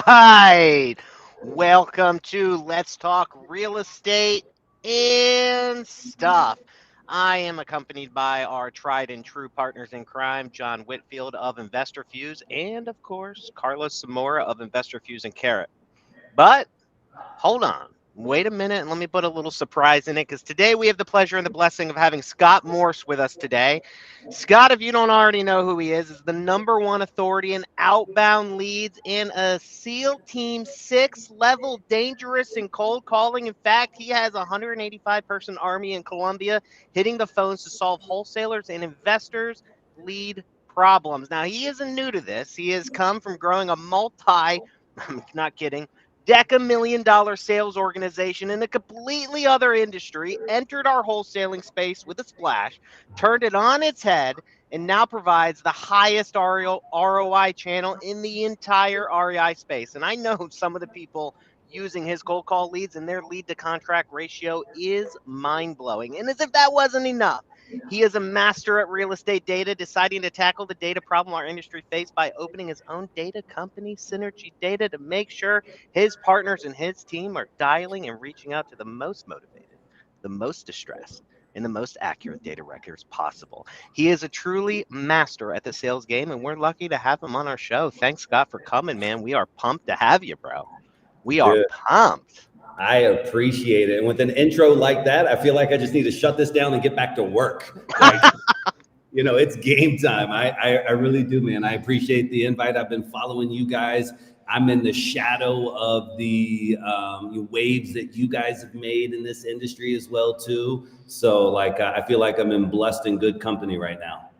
right. Welcome to Let's Talk Real Estate and Stuff. I am accompanied by our tried and true partners in crime, John Whitfield of Investor Fuse, and of course, Carlos Zamora of Investor Fuse and Carrot. But hold on. Wait a minute and let me put a little surprise in it because today we have the pleasure and the blessing of having Scott Morse with us today. Scott, if you don't already know who he is the number one authority in outbound leads in a SEAL Team 6 level dangerous and cold calling. In fact, he has a 185 person army in Colombia hitting the phones to solve wholesalers and investors lead problems. Now, he isn't new to this. He has come from growing a I'm not kidding, $1 sales organization in a completely other industry, entered our wholesaling space with a splash, turned it on its head, and now provides the highest ROI channel in the entire REI space. And I know some of the people using his cold call leads, and their lead to contract ratio is mind blowing. And as if that wasn't enough, he is a master at real estate data, deciding to tackle the data problem our industry faced by opening his own data company, Synergy Data, to make sure his partners and his team are dialing and reaching out to the most motivated, the most distressed, and the most accurate data records possible. He is a truly master at the sales game, and we're lucky to have him on our show. Thanks, Scott, for coming, man. We are pumped to have you, bro. We are Dude, pumped. I appreciate it. And with an intro like that, I feel like I just need to shut this down and get back to work. Like, it's game time. I really do, man. I appreciate the invite. I've been following you guys. I'm in the shadow of the waves that you guys have made in this industry as well, too. So, I feel like I'm in blessed and good company right now.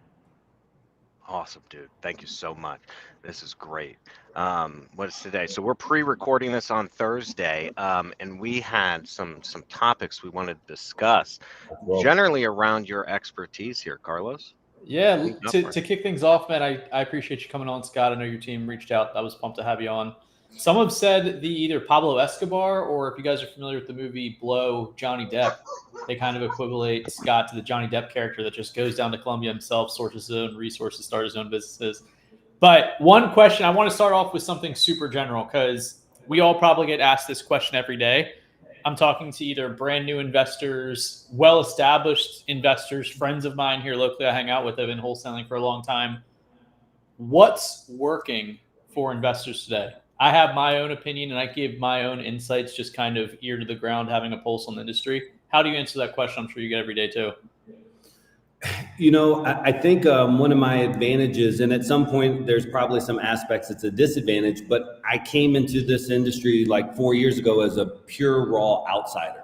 Awesome, dude. Thank you so much. This is great. What is today? So we're pre-recording this on Thursday, and we had some topics we wanted to discuss, generally around your expertise here, Carlos. Yeah, to kick things off, man, I appreciate you coming on, Scott. I know your team reached out. I was pumped to have you on. Some have said the either Pablo Escobar, or if you guys are familiar with the movie Blow, Johnny Depp, they kind of equivalate Scott to the Johnny Depp character that just goes down to Colombia himself, sources his own resources, starts his own businesses. But one question, I want to start off with something super general because we all probably get asked this question every day. I'm talking to either brand new investors, well-established investors, friends of mine here locally I hang out with, have been wholesaling for a long time. What's working for investors today? I have my own opinion and I give my own insights, just kind of ear to the ground, having a pulse on the industry. How do you answer that question? I'm sure you get every day too. I think one of my advantages, and at some point there's probably some aspects it's a disadvantage, but I came into this industry like 4 years ago as a pure raw outsider.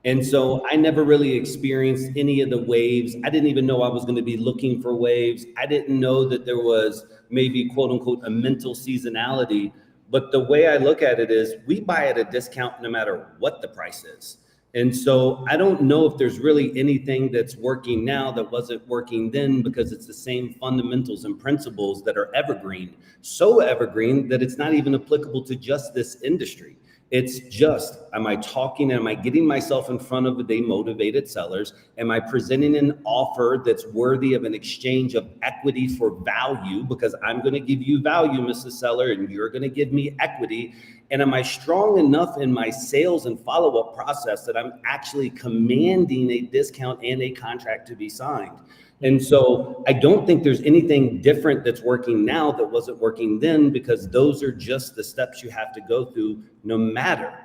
And so I never really experienced any of the waves. I didn't even know I was going to be looking for waves. I didn't know that there was maybe quote unquote a mental seasonality. But the way I look at it is we buy at a discount no matter what the price is. And so I don't know if there's really anything that's working now that wasn't working then, because it's the same fundamentals and principles that are evergreen, so evergreen that it's not even applicable to just this industry. It's just, am I talking, am I getting myself in front of the motivated sellers? Am I presenting an offer that's worthy of an exchange of equity for value? Because I'm going to give you value, Mrs. Seller, and you're going to give me equity. And am I strong enough in my sales and follow-up process that I'm actually commanding a discount and a contract to be signed? And so I don't think there's anything different that's working now that wasn't working then, because those are just the steps you have to go through no matter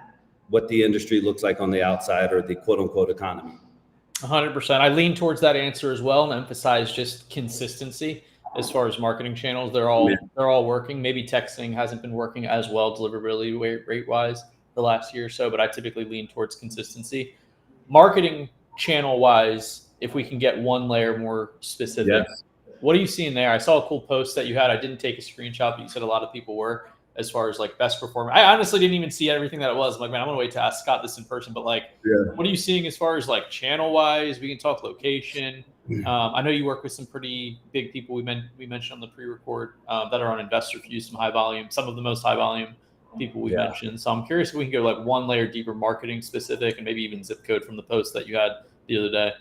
what the industry looks like on the outside or the quote unquote economy. 100%. I lean towards that answer as well and emphasize just consistency as far as marketing channels. They're all working. Maybe texting hasn't been working as well deliverability rate wise the last year or so, but I typically lean towards consistency. Marketing channel wise, if we can get one layer more specific. Yes. What are you seeing there? I saw a cool post that you had. I didn't take a screenshot, but you said a lot of people were, as far as like best performer. I honestly didn't even see everything that it was. I'm like, man, I'm gonna wait to ask Scott this in person, but like, what are you seeing as far as like channel wise? We can talk location. I know you work with some pretty big people we mentioned on the pre-record that are on Investor Fuse, some high volume, some of the most high volume people we mentioned. So I'm curious if we can go like one layer deeper, marketing specific, and maybe even zip code from the post that you had the other day.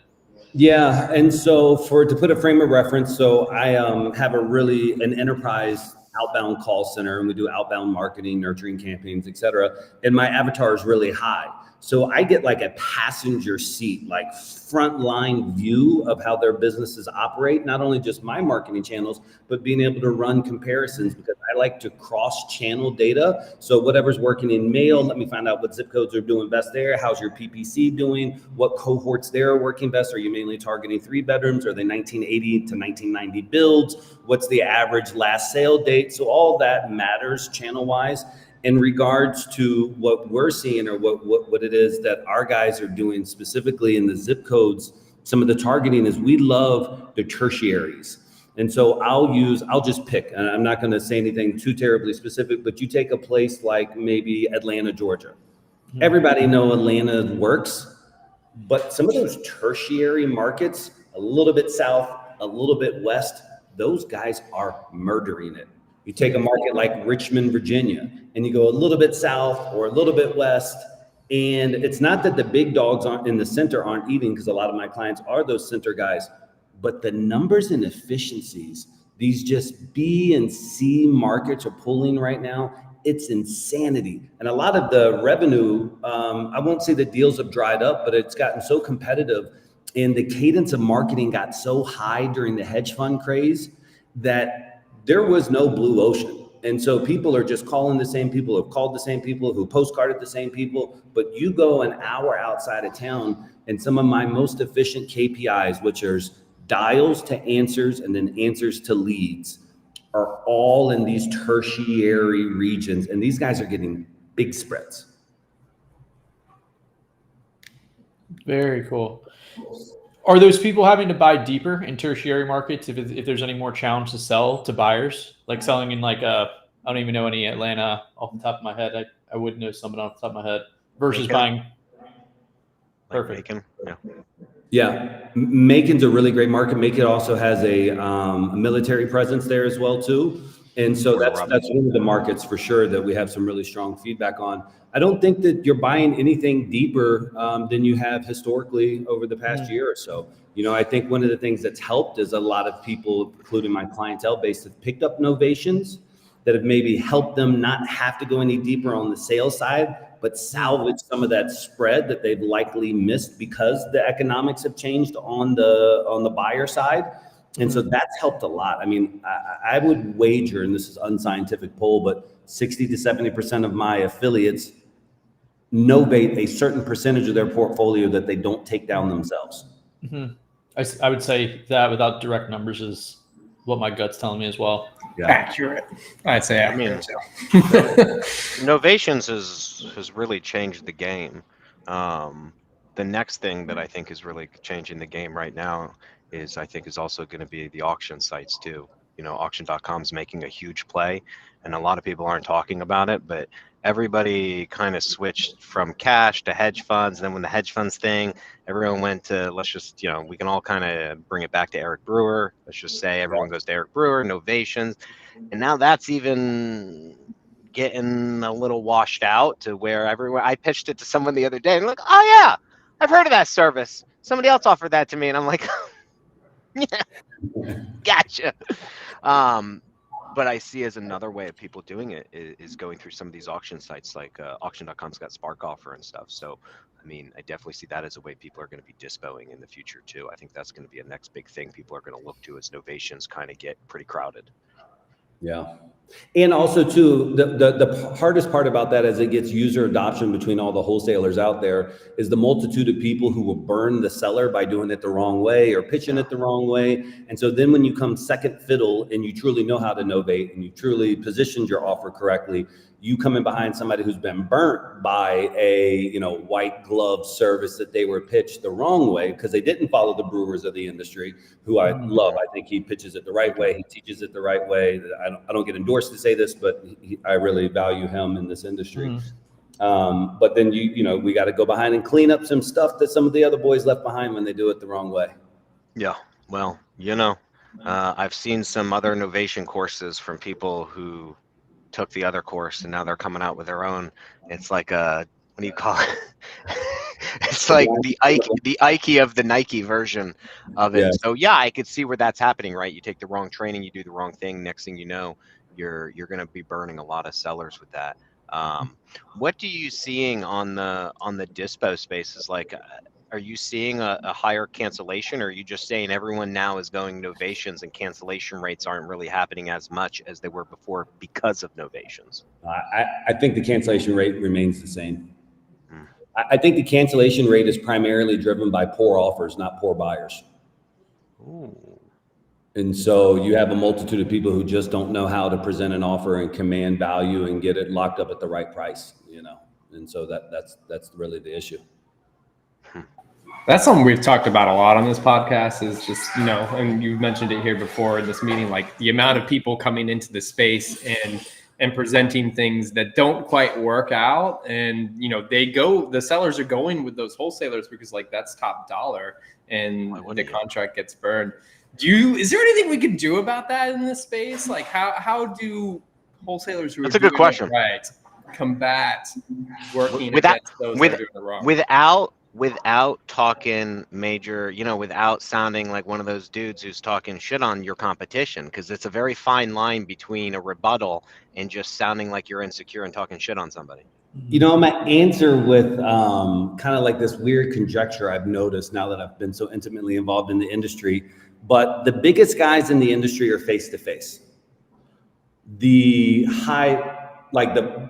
Yeah, and so to put a frame of reference, so I have an enterprise outbound call center, and we do outbound marketing, nurturing campaigns, et cetera. And my avatar is really high. So I get like a passenger seat, like frontline view of how their businesses operate, not only just my marketing channels, but being able to run comparisons, because I like to cross-channel data. So whatever's working in mail, let me find out what zip codes are doing best there. How's your PPC doing? What cohorts there are working best? Are you mainly targeting 3 bedrooms? Are they 1980 to 1990 builds? What's the average last sale date? So all that matters channel-wise. In regards to what we're seeing, or what it is that our guys are doing specifically in the zip codes, some of the targeting is, we love the tertiaries. And so I'll just pick, and I'm not going to say anything too terribly specific, but you take a place like maybe Atlanta, Georgia. Everybody know Atlanta works, but some of those tertiary markets, a little bit south, a little bit west, those guys are murdering it. You take a market like Richmond, Virginia, and you go a little bit south or a little bit west, and it's not that the big dogs aren't in the center aren't eating, because a lot of my clients are those center guys, but the numbers and efficiencies these just B and C markets are pulling right now, it's insanity. And a lot of the revenue, I won't say the deals have dried up, but it's gotten so competitive, and the cadence of marketing got so high during the hedge fund craze that there was no blue ocean. And so people are just calling the same people, have called the same people, who postcarded the same people. But you go an hour outside of town, and some of my most efficient KPIs, which are dials to answers and then answers to leads, are all in these tertiary regions. And these guys are getting big spreads. Very cool. Are those people having to buy deeper in tertiary markets if there's any more challenge to sell to buyers? Like selling in like I don't even know any Atlanta off the top of my head. I wouldn't know someone off the top of my head versus buying. Perfect. Macon. Yeah, Macon's a really great market. Macon also has a military presence there as well too. And so that's one of the markets for sure that we have some really strong feedback on. I don't think that you're buying anything deeper than you have historically over the past year or so. You know, I think one of the things that's helped is a lot of people, including my clientele base, have picked up novations that have maybe helped them not have to go any deeper on the sales side, but salvage some of that spread that they've likely missed because the economics have changed on the buyer side. And so that's helped a lot. I mean, I would wager, and this is unscientific poll, but 60 to 70% of my affiliates novate a certain percentage of their portfolio that they don't take down themselves. Mm-hmm. I would say that without direct numbers is what my gut's telling me as well. Yeah. Accurate. I'd say accurate. I mean, novations has really changed the game. The next thing that I think is really changing the game right now is also going to be the auction sites too. You know, auction.com's making a huge play, and a lot of people aren't talking about it, but everybody kind of switched from cash to hedge funds. And then when the hedge funds thing, everyone went to, let's just, you know, we can all kind of bring it back to Eric Brewer. Let's just say everyone goes to Eric Brewer, novations. And now that's even getting a little washed out to where everyone, I pitched it to someone the other day and like, oh yeah, I've heard of that service. Somebody else offered that to me. And I'm like, yeah, gotcha. But I see as another way of people doing it is going through some of these auction sites, like auction.com's got Spark Offer and stuff. So, I mean, I definitely see that as a way people are going to be dispoing in the future too. I think that's going to be a next big thing people are going to look to as novations kind of get pretty crowded. Yeah. And also too, the hardest part about that as it gets user adoption between all the wholesalers out there is the multitude of people who will burn the seller by doing it the wrong way or pitching it the wrong way. And so then when you come second fiddle and you truly know how to novate and you truly positioned your offer correctly, you come in behind somebody who's been burnt by a, you know, white glove service that they were pitched the wrong way because they didn't follow the brewers of the industry, who I love. I think he pitches it the right way. He teaches it the right way. I don't get endorsed to say this, but I really value him in this industry. But then you know, we got to go behind and clean up some stuff that some of the other boys left behind when they do it the wrong way. Yeah. Well, you know, I've seen some other innovation courses from people who took the other course and now they're coming out with their own. It's like what do you call it? It's like the Ike of the Nike version of it. Yeah. So yeah, I could see where that's happening, right? You take the wrong training, you do the wrong thing. Next thing you know, you're going to be burning a lot of sellers with that. What do you seeing on the dispo spaces? Like, are you seeing a higher cancellation, or are you just saying everyone now is going novations and cancellation rates aren't really happening as much as they were before because of novations? I think the cancellation rate remains the same. I think the cancellation rate is primarily driven by poor offers, not poor buyers. Ooh. And so you have a multitude of people who just don't know how to present an offer and command value and get it locked up at the right price, you know? And so that's really the issue. That's something we've talked about a lot on this podcast, is just, you know, and you mentioned it here before in this meeting, like the amount of people coming into the space and presenting things that don't quite work out. And, you know, the sellers are going with those wholesalers because like that's top dollar and the contract gets burned. Is there anything we can do about that in this space? Like how do wholesalers who That's are a good doing question. it right combat working against those that are doing it wrong? Without talking major, you know, without sounding like one of those dudes who's talking shit on your competition, because it's a very fine line between a rebuttal and just sounding like you're insecure and talking shit on somebody. You know, my answer with kind of like this weird conjecture I've noticed now that I've been so intimately involved in the industry, but the biggest guys in the industry are face-to-face. The high, like the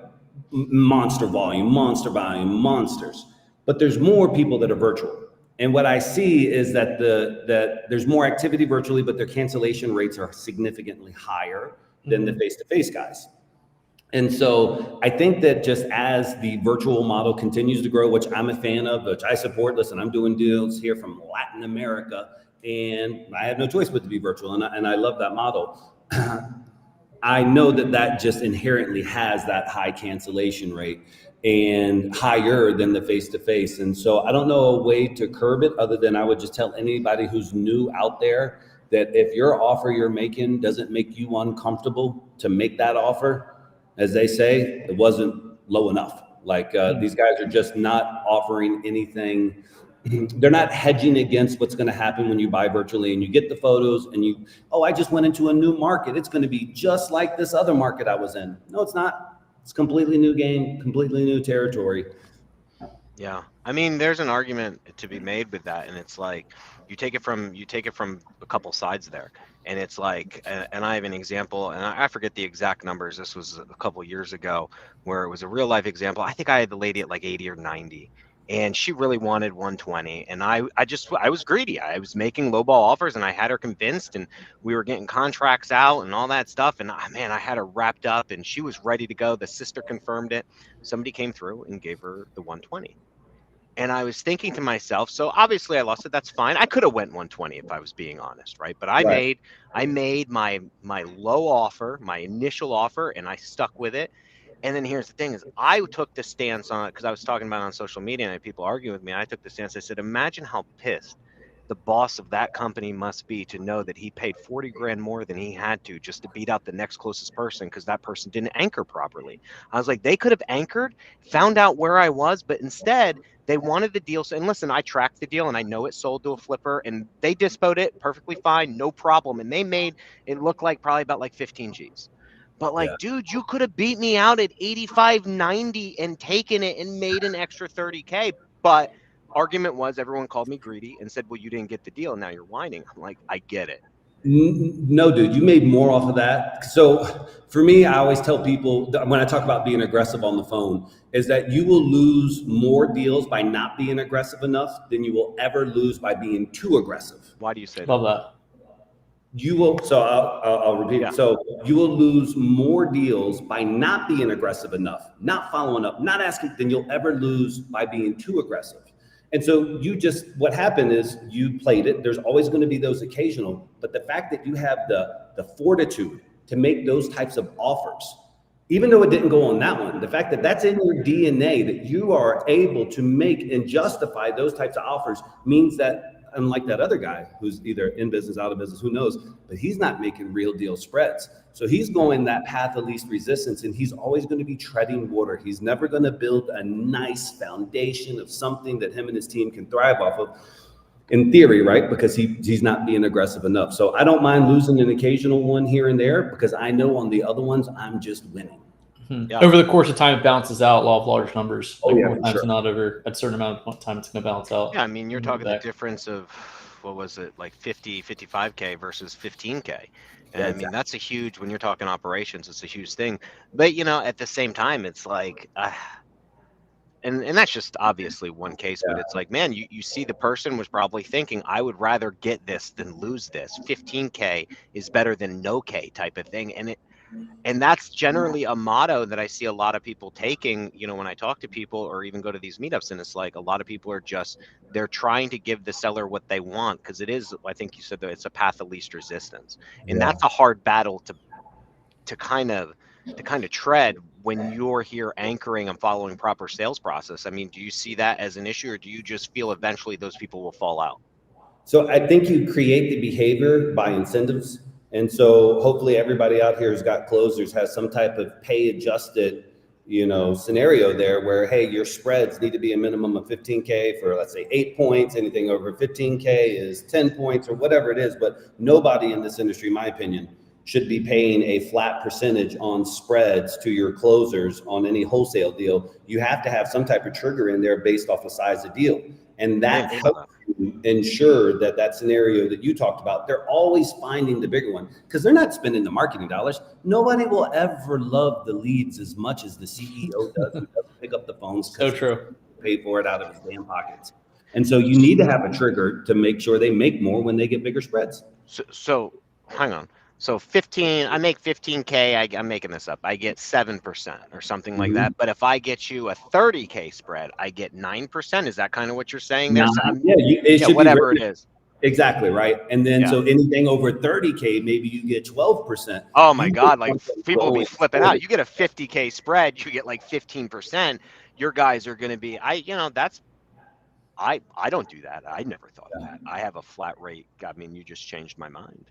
monster volume, monsters. But there's more people that are virtual. And what I see is that that there's more activity virtually, but their cancellation rates are significantly higher than the face-to-face guys. And so I think that just as the virtual model continues to grow, which I'm a fan of, which I support, listen, I'm doing deals here from Latin America, and I have no choice but to be virtual, and I love that model. I know that just inherently has that high cancellation rate and higher than the face-to-face. And so I don't know a way to curb it other than I would just tell anybody who's new out there that if your offer you're making doesn't make you uncomfortable to make that offer, as they say, it wasn't low enough. Like these guys are just not offering anything. They're not hedging against what's going to happen when you buy virtually and you get the photos and I just went into a new market. It's going to be just like this other market I was in. No, it's not. It's completely new game, completely new territory. Yeah. I mean, there's an argument to be made with that. And it's like, you take it from a couple sides there. And it's like, and I have an example, and I forget the exact numbers. This was a couple years ago where it was a real life example. I think I had the lady at like 80 or 90. And she really wanted 120. And I was greedy. I was making lowball offers and I had her convinced, and we were getting contracts out and all that stuff. And man, I had her wrapped up and she was ready to go. The sister confirmed it. Somebody came through and gave her the 120. And I was thinking to myself, so obviously I lost it. That's fine. I could have went 120 if I was being honest, right? But I made my low offer, my initial offer, and I stuck with it. And then here's the thing is I took the stance on it because I was talking about it on social media and I had people arguing with me. I took the stance. I said, imagine how pissed the boss of that company must be to know that he paid 40 grand more than he had to just to beat out the next closest person because that person didn't anchor properly. I was like, they could have anchored, found out where I was, but instead they wanted the deal. And listen, I tracked the deal and I know it sold to a flipper and they dispoed it perfectly fine, no problem. And they made it look like probably about like 15 G's. But like, dude, you could have beat me out at 85, 90 and taken it and made an extra 30K. But argument was everyone called me greedy and said, well, you didn't get the deal. Now you're whining. I'm like, I get it. No, dude, you made more off of that. So for me, I always tell people when I talk about being aggressive on the phone is that you will lose more deals by not being aggressive enough than you will ever lose by being too aggressive. Why do you say that? Love that. You will, so I'll repeat. Yeah. So you will lose more deals by not being aggressive enough, not following up, not asking than you'll ever lose by being too aggressive. And so what happened is you played it. There's always going to be those occasional, but the fact that you have the fortitude to make those types of offers, even though it didn't go on that one, the fact that that's in your DNA, that you are able to make and justify those types of offers means that unlike that other guy who's either in business, out of business, who knows, but he's not making real deal spreads. So he's going that path of least resistance and he's always going to be treading water. He's never going to build a nice foundation of something that him and his team can thrive off of. in theory, right? Because he's not being aggressive enough. So I don't mind losing an occasional one here and there because I know on the other ones, I'm just winning. Yeah. Over the course of time, it balances out. Law of large numbers. Oh, yeah, more times sure. than not, over a certain amount of time, it's going to balance out. Yeah, I mean, you're talking the difference of, what was it, like 50, 55K versus 15K. And I mean, that's a huge, when you're talking operations, it's a huge thing. But, you know, at the same time, it's like, and that's just obviously one case, but it's like, man, you see the person was probably thinking, I would rather get this than lose this. 15K is better than no K type of thing. And that's generally a motto that I see a lot of people taking, you know, when I talk to people or even go to these meetups. And it's like a lot of people are just, they're trying to give the seller what they want, because it is, I think you said that it's a path of least resistance. And that's a hard battle to kind of tread when you're here anchoring and following proper sales process. I mean, do you see that as an issue, or do you just feel eventually those people will fall out? So I think you create the behavior by incentives. And so hopefully everybody out here who's got closers has some type of pay adjusted, you know, scenario there where, hey, your spreads need to be a minimum of 15K for, let's say, 8 points. Anything over 15K is 10 points or whatever it is. But nobody in this industry, in my opinion, should be paying a flat percentage on spreads to your closers on any wholesale deal. You have to have some type of trigger in there based off the size of deal. And that helps you ensure that that scenario that you talked about, they're always finding the bigger one because they're not spending the marketing dollars. Nobody will ever love the leads as much as the CEO does. He doesn't pick up the phones. So true. Pay for it out of his damn pockets. And so you need to have a trigger to make sure they make more when they get bigger spreads. So hang on. So I make 15K, I'm making this up, I get 7% or something like that. But if I get you a 30K spread, I get 9%. Is that kind of what you're saying there? It should whatever it is. Exactly, right. And then so anything over 30K, maybe you get 12%. Oh my God, like people will be flipping out. You get a 50K spread, you get like 15%. Your guys are going to be, I don't do that. I never thought of that. I have a flat rate. I mean, you just changed my mind.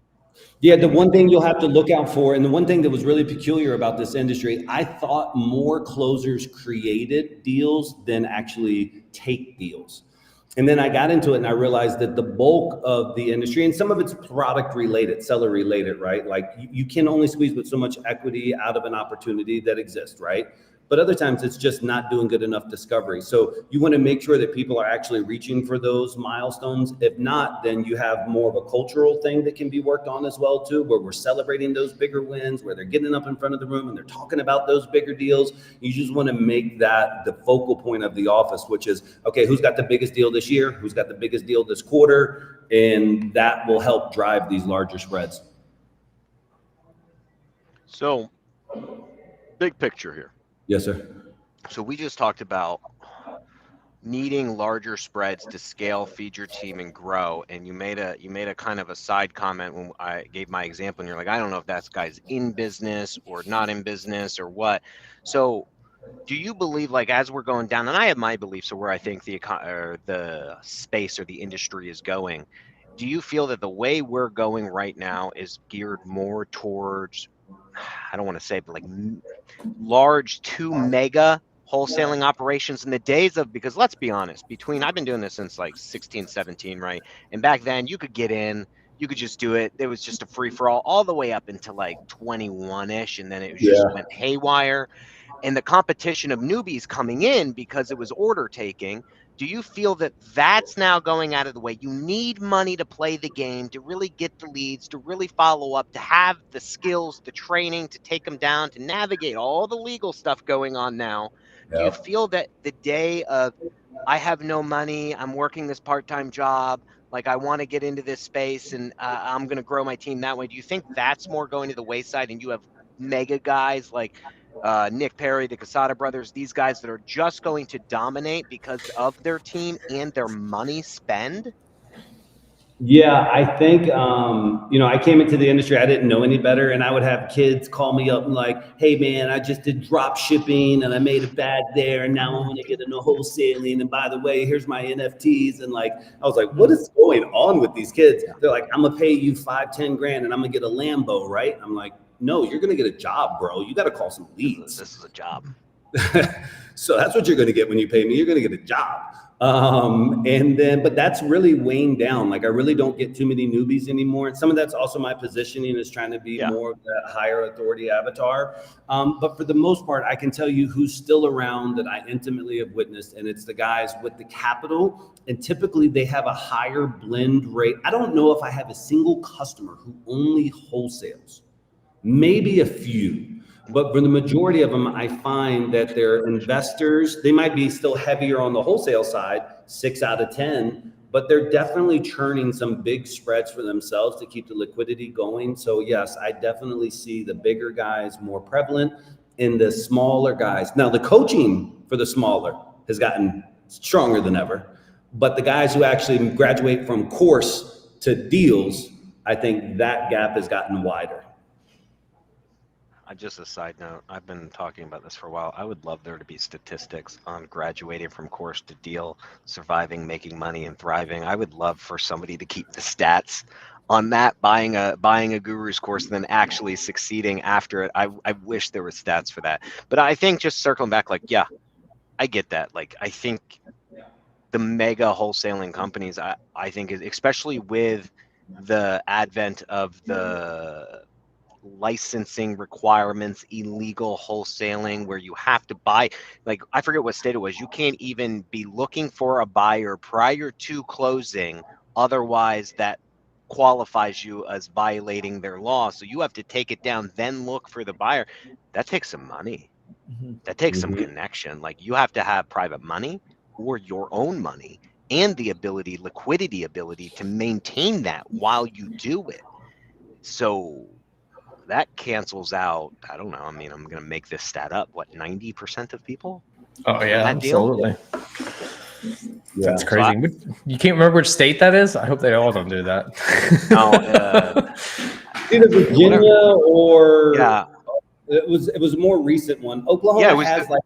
Yeah, the one thing you'll have to look out for, and the one thing that was really peculiar about this industry, I thought more closers created deals than actually take deals. And then I got into it and I realized that the bulk of the industry, and some of it's product related, seller related, right? Like you can only squeeze with so much equity out of an opportunity that exists, right? But other times it's just not doing good enough discovery. So you want to make sure that people are actually reaching for those milestones. If not, then you have more of a cultural thing that can be worked on as well too, where we're celebrating those bigger wins, where they're getting up in front of the room and they're talking about those bigger deals. You just want to make that the focal point of the office, which is, okay, who's got the biggest deal this year? Who's got the biggest deal this quarter? And that will help drive these larger spreads. So big picture here. Yes, sir. So we just talked about needing larger spreads to scale, feed your team, and grow. And you made a kind of a side comment when I gave my example, and you're like, I don't know if that guy's in business or not in business or what. So do you believe, like, as we're going down, and I have my beliefs of where I think the space or the industry is going, do you feel that the way we're going right now is geared more towards, I don't want to say, but like large 2 mega wholesaling operations in the days of, because let's be honest, I've been doing this since like 16, 17, right? And back then you could get in, you could just do it. It was just a free for all the way up until like 21-ish. And then it just went haywire. And the competition of newbies coming in because it was order taking. Do you feel that that's now going out of the way? You need money to play the game, to really get the leads, to really follow up, to have the skills, the training, to take them down, to navigate all the legal stuff going on now. Do you feel that the day of, I have no money, I'm working this part-time job, like I want to get into this space and I'm going to grow my team that way, do you think that's more going to the wayside and you have mega guys like Nick Perry, the Casada brothers, these guys that are just going to dominate because of their team and their money spend? Yeah, I think, I came into the industry, I didn't know any better. And I would have kids call me up and like, hey man, I just did drop shipping and I made a bag there. And now I'm going to get into wholesaling. And by the way, here's my NFTs. And like, I was like, what is going on with these kids? They're like, I'm gonna pay you $5-10 grand and I'm gonna get a Lambo, right? I'm like, no, you're going to get a job, bro. You got to call some leads. This is a job. So that's what you're going to get when you pay me. You're going to get a job. But that's really weighing down. Like I really don't get too many newbies anymore. And some of that's also my positioning is trying to be more of that higher authority avatar. But for the most part, I can tell you who's still around that I intimately have witnessed. And it's the guys with the capital. And typically they have a higher blend rate. I don't know if I have a single customer who only wholesales, maybe a few. But for the majority of them, I find that they're investors. They might be still heavier on the wholesale side, 6 out of 10, but they're definitely churning some big spreads for themselves to keep the liquidity going. So yes, I definitely see the bigger guys more prevalent in the smaller guys. Now the coaching for the smaller has gotten stronger than ever, but the guys who actually graduate from course to deals, I think that gap has gotten wider. Just a side note, I've been talking about this for a while. I would love there to be statistics on graduating from course to deal, surviving, making money, and thriving. I would love for somebody to keep the stats on that, buying a guru's course and then actually succeeding after it. I wish there were stats for that. But I think just circling back, like, yeah, I get that. Like, I think the mega wholesaling companies, I think, especially with the advent of the licensing requirements, illegal wholesaling, where you have to buy, like, I forget what state it was, you can't even be looking for a buyer prior to closing, otherwise that qualifies you as violating their law. So you have to take it down, then look for the buyer. That takes some money. That takes some connection. Like, you have to have private money or your own money and the ability, liquidity ability, to maintain that while you do it. So that cancels out, I don't know, I mean, I'm going to make this stat up, what, 90% of people? Oh, yeah, absolutely. Yeah. That's crazy. So you can't remember which state that is? I hope they all don't do that. Either Virginia or it was a more recent one. Oklahoma has like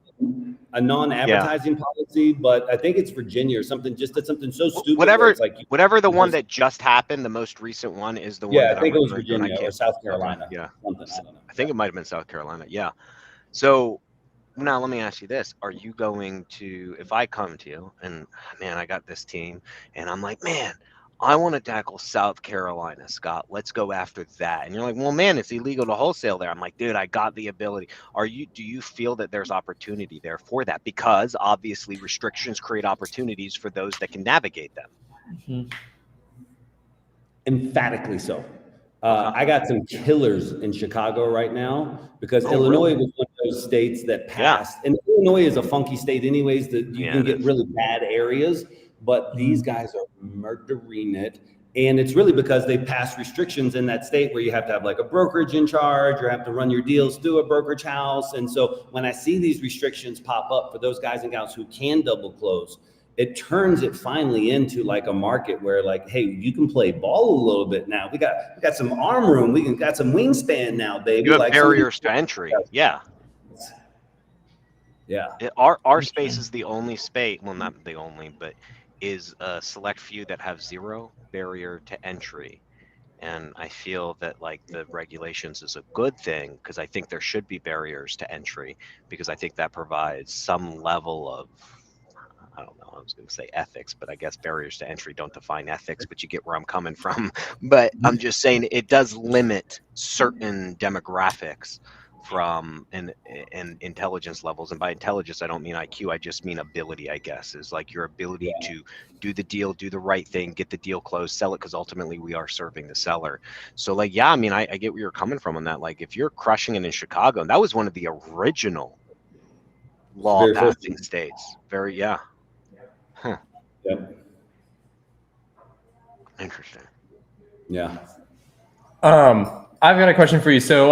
a non-advertising policy, but I think it's Virginia or something. Just did something so stupid. Whatever the one that just happened, the most recent one is the one. Yeah, I think it was Virginia or South Carolina. Yeah, something, I don't know. I think it might have been South Carolina. Yeah. So now let me ask you this: are you going to, if I come to you and, man, I got this team, and I'm like, man, I want to tackle South Carolina, Scott. Let's go after that. And you're like, well, man, it's illegal to wholesale there. I'm like, dude, I got the ability. Do you feel that there's opportunity there for that? Because obviously restrictions create opportunities for those that can navigate them. Emphatically so. I got some killers in Chicago right now because Illinois was one of those states that passed. And Illinois is a funky state anyways, that you can get really bad areas. But these guys are murdering it. And it's really because they passed restrictions in that state where you have to have like a brokerage in charge, or have to run your deals through a brokerage house. And so when I see these restrictions pop up for those guys and gals who can double close, it turns it finally into like a market where, like, hey, you can play ball a little bit now. We got some arm room. We got some wingspan now, baby. You have barriers to entry. Yeah. Our space is the only space, well, not the only, but is a select few that have zero barrier to entry. And I feel that, like, the regulations is a good thing, because I think there should be barriers to entry, because I think that provides some level of, I don't know, I was going to say ethics, but I guess barriers to entry don't define ethics, but you get where I'm coming from. But I'm just saying it does limit certain demographics from and intelligence levels. And by intelligence, I don't mean IQ, I just mean ability, I guess, is like your ability to do the deal, do the right thing, get the deal closed, sell it, because ultimately we are serving the seller. So, like, yeah, I mean, I get where you're coming from on that. Like, if you're crushing it in Chicago, and that was one of the original law passing states. Huh. Yep. Interesting. Yeah. I've got a question for you. So,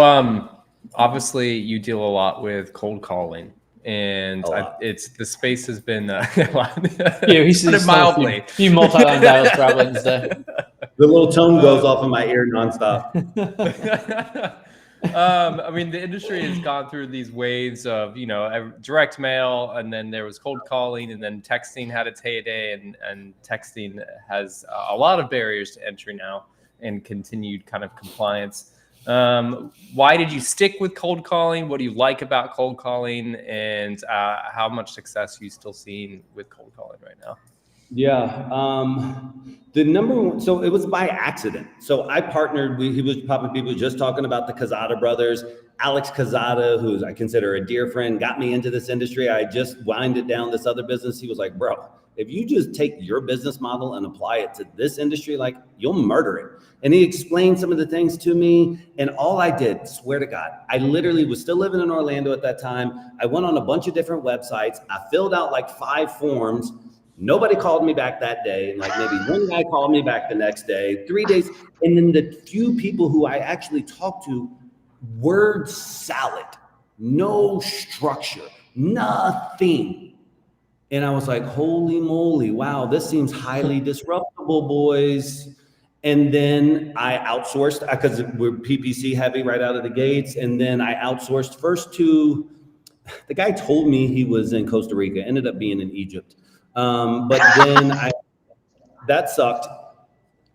obviously, you deal a lot with cold calling, and it's the space has been he's mildly. He multi-line dials probably instead. The little tone goes off in my ear nonstop. I mean, the industry has gone through these waves of, direct mail, and then there was cold calling, and then texting had its heyday, and texting has a lot of barriers to entry now and continued kind of compliance. Why did you stick with cold calling? What do you like about cold calling? And how much success are you still seeing with cold calling right now? Yeah. The number one, so it was by accident. So I partnered, he was probably people just talking about the Cazada brothers. Alex Cazada, who's I consider a dear friend, got me into this industry. I just winded down this other business. He was like, bro, if you just take your business model and apply it to this industry, like you'll murder it. And he explained some of the things to me. And all I did, swear to God, I literally was still living in Orlando at that time. I went on a bunch of different websites. I filled out like 5 forms. Nobody called me back that day. Like maybe one guy called me back the next day, 3 days. And then the few people who I actually talked to, word salad, no structure, nothing. And I was like, holy moly, wow, this seems highly disruptible, boys. And then I outsourced because we're PPC heavy right out of the gates. And then I outsourced first to, the guy told me he was in Costa Rica, ended up being in Egypt. But then that sucked.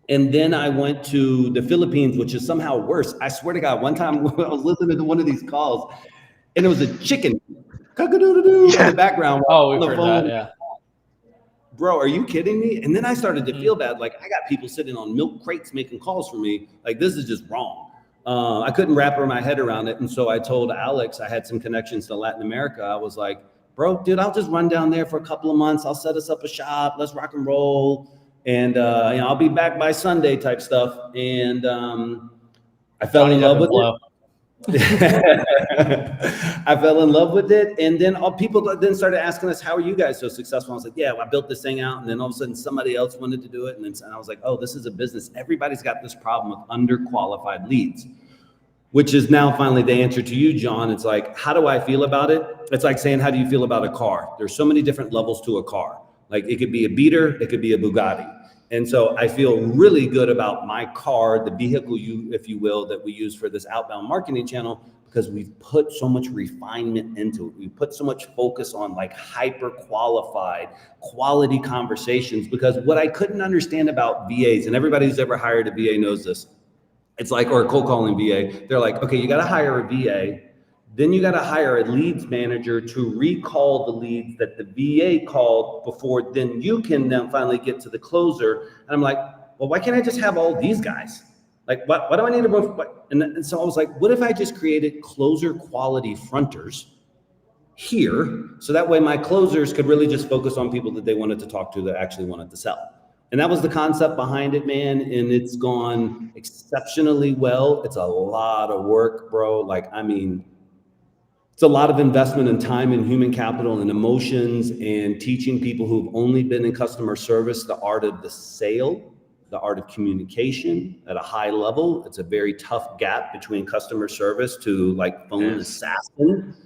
And then I went to the Philippines, which is somehow worse. I swear to God, one time I was listening to one of these calls and it was a chicken cock-a-doodle-doo in the background. Oh, we've heard that, yeah. Bro, are you kidding me? And then I started to feel bad. Like I got people sitting on milk crates making calls for me. Like this is just wrong. I couldn't wrap my head around it. And so I told Alex, I had some connections to Latin America. I was like, bro, dude, I'll just run down there for a couple of months. I'll set us up a shop. Let's rock and roll. And, I'll be back by Sunday type stuff. And I fell in love with it. I fell in love with it. And then people then started asking us, how are you guys so successful? I was like, yeah, well, I built this thing out. And then all of a sudden somebody else wanted to do it. And I was like, oh, this is a business. Everybody's got this problem with underqualified leads, which is now finally the answer to you, John. It's like, how do I feel about it? It's like saying, how do you feel about a car? There's so many different levels to a car. Like it could be a beater, it could be a Bugatti. And so I feel really good about my car, the vehicle, if you will, that we use for this outbound marketing channel, because we've put so much refinement into it. We put so much focus on like hyper qualified quality conversations, because what I couldn't understand about VAs, and everybody who's ever hired a VA knows this, it's like, or a cold calling VA, they're like, okay, you got to hire a VA. Then you got to hire a leads manager to recall the leads that the VA called before then you can then finally get to the closer. And I'm like, well, why can't I just have all these guys? Like, what do I need to both? And so I was like, what if I just created closer quality fronters here? So that way my closers could really just focus on people that they wanted to talk to that actually wanted to sell. And that was the concept behind it, man. And it's gone exceptionally well. It's a lot of work, bro. Like, I mean, it's a lot of investment in time and human capital and emotions and teaching people who've only been in customer service the art of the sale, the art of communication at a high level. It's a very tough gap between customer service to like phone assassin.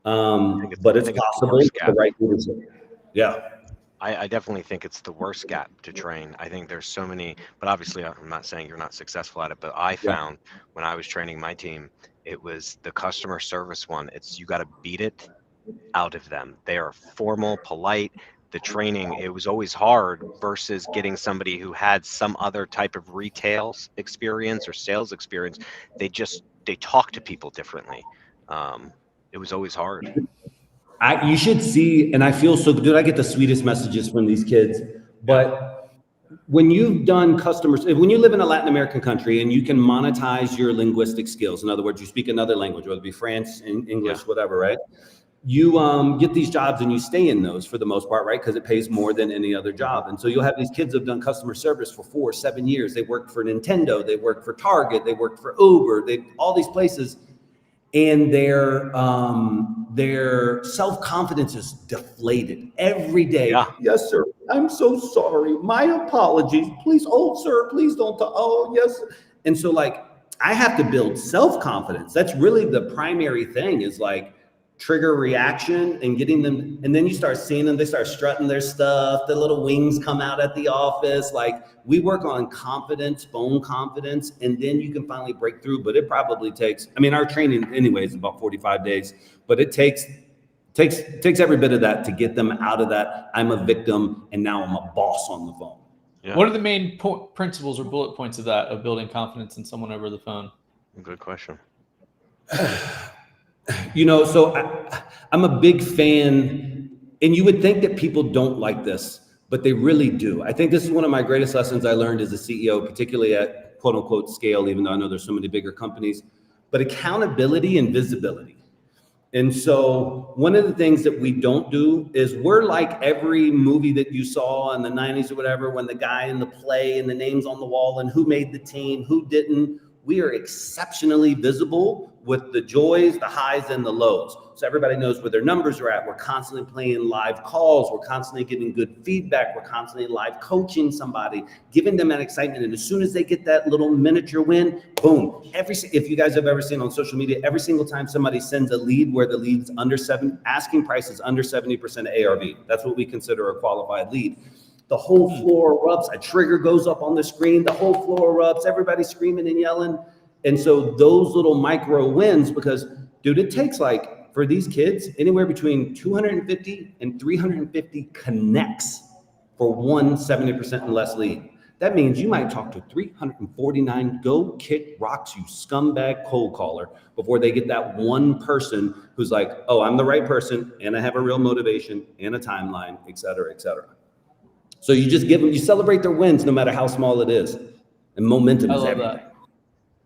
But it's possible with the right leadership. Yeah. I definitely think it's the worst gap to train. I think there's so many, but obviously I'm not saying you're not successful at it, but I found when I was training my team, it was the customer service one. It's, you got to beat it out of them. They are formal, polite. The training, it was always hard versus getting somebody who had some other type of retail experience or sales experience. They talk to people differently. It was always hard. You should see, and I feel so good. I get the sweetest messages from these kids, but when you've done customers, when you live in a Latin American country and you can monetize your linguistic skills, in other words, you speak another language, whether it be French, English, whatever, right? You get these jobs and you stay in those for the most part, right? Because it pays more than any other job. And so you'll have these kids who've done customer service for 4 or 7 years. They worked for Nintendo, they worked for Target, they worked for Uber, all these places. And their self-confidence is deflated every day. Yeah. Yes, sir. I'm so sorry. My apologies. Please, oh, sir, please don't. Oh, yes. And so like, I have to build self-confidence. That's really the primary thing, is like trigger reaction and getting them. And then you start seeing them, they start strutting their stuff. The little wings come out at the office. Like, we work on confidence, phone confidence, and then you can finally break through. But it probably takes, I mean, our training anyway is about 45 days, but it takes every bit of that to get them out of that I'm a victim and now I'm a boss on the phone. Yeah. What are the main principles or bullet points of that, of building confidence in someone over the phone? Good question. So I'm a big fan, and you would think that people don't like this, but they really do. I think this is one of my greatest lessons I learned as a CEO, particularly at quote unquote scale, even though I know there's so many bigger companies, but accountability and visibility. And so one of the things that we don't do is we're like every movie that you saw in the 90s or whatever, when the guy in the play and the names on the wall and who made the team, who didn't. We are exceptionally visible with the joys, the highs, and the lows. So everybody knows where their numbers are at. We're constantly playing live calls. We're constantly getting good feedback. We're constantly live coaching somebody, giving them that excitement. And as soon as they get that little miniature win, boom. If you guys have ever seen on social media, every single time somebody sends a lead where the lead's under asking price is under 70% of ARV. That's what we consider a qualified lead. The whole floor erupts. A trigger goes up on the screen. The whole floor erupts. Everybody's screaming and yelling. And so those little micro wins, because dude, it takes like for these kids anywhere between 250 and 350 connects for one 70% and less lead. That means you might talk to 349 go kick rocks, you scumbag cold caller, before they get that one person who's like, oh, I'm the right person and I have a real motivation and a timeline, et cetera, et cetera. So you just give them, you celebrate their wins, no matter how small it is. And momentum is everything.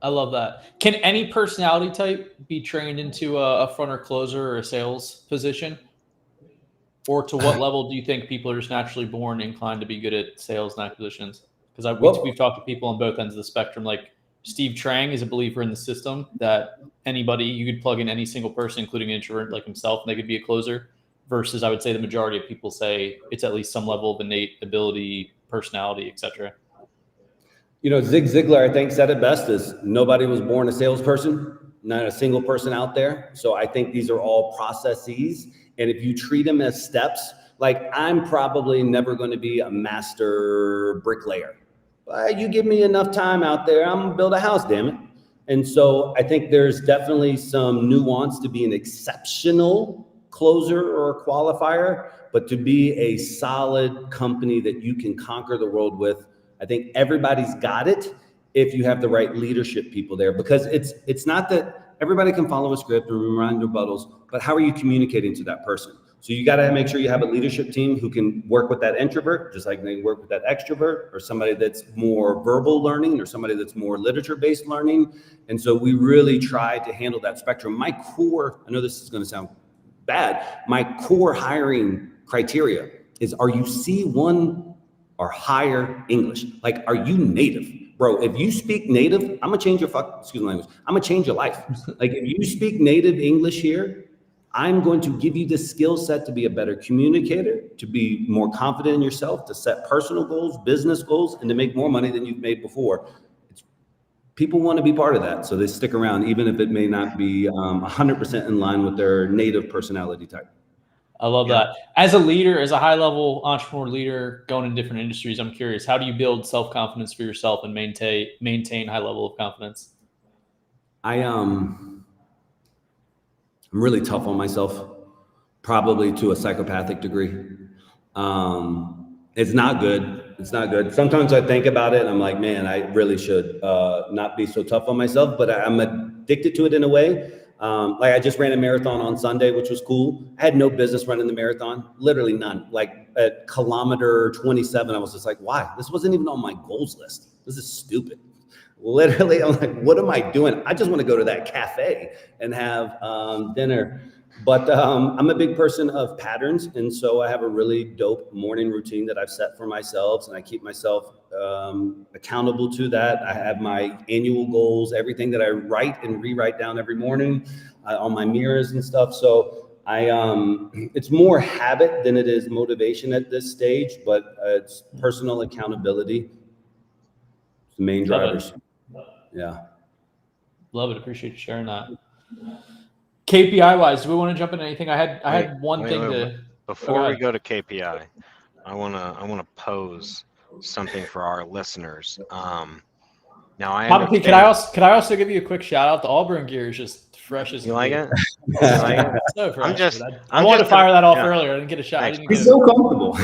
I love that. Can any personality type be trained into a fronter closer or a sales position? Or to what level do you think people are just naturally born inclined to be good at sales and acquisitions? Because we've talked to people on both ends of the spectrum. Like Steve Trang is a believer in the system that anybody, you could plug in any single person, including an introvert like himself, and they could be a closer. Versus I would say the majority of people say it's at least some level of innate ability, personality, etc. Zig Ziglar, I think, said it best is nobody was born a salesperson, not a single person out there. So I think these are all processes. And if you treat them as steps, like I'm probably never going to be a master bricklayer. But you give me enough time out there, I'm going to build a house, damn it. And so I think there's definitely some nuance to be an exceptional closer or a qualifier, but to be a solid company that you can conquer the world with, I think everybody's got it if you have the right leadership people there, because it's not that everybody can follow a script or remind rebuttals, but how are you communicating to that person? So you got to make sure you have a leadership team who can work with that introvert, just like they work with that extrovert, or somebody that's more verbal learning, or somebody that's more literature-based learning. And so we really try to handle that spectrum. My core, I know this is going to sound bad, my core hiring criteria is, are you C1 or higher English? Like, are you native? Bro, if you speak native, I'm gonna change your language. I'm gonna change your life. Like, if you speak native English here, I'm going to give you the skill set to be a better communicator, to be more confident in yourself, to set personal goals, business goals, and to make more money than you've made before. People want to be part of that, so they stick around, even if it may not be 100% in line with their native personality type. I love that. As a leader, as a high-level entrepreneur leader going in different industries, I'm curious, how do you build self-confidence for yourself and maintain high level of confidence? I'm really tough on myself, probably to a psychopathic degree. It's not good. It's not good. Sometimes I think about it and I'm like, man, I really should not be so tough on myself, but I'm addicted to it in a way. Like I just ran a marathon on Sunday, which was cool. I had no business running the marathon, literally none. Like at kilometer 27, I was just like, why? This wasn't even on my goals list. This is stupid. Literally, I'm like, what am I doing? I just want to go to that cafe and have dinner. But I'm a big person of patterns. And so I have a really dope morning routine that I've set for myself, and I keep myself accountable to that. I have my annual goals, everything that I write and rewrite down every morning on my mirrors and stuff. So it's more habit than it is motivation at this stage, but it's personal accountability. It's the main drivers. Yeah. Love it. Appreciate you sharing that. KPI wise, do we want to jump into anything? I had one thing. Before we go to KPI, I wanna pose something for our listeners. Now I understand. Can I also give you a quick shout out? The Auburn gear is just fresh as you like it. So fresh. I wanted to fire that off earlier. I didn't get a shot. He's so comfortable.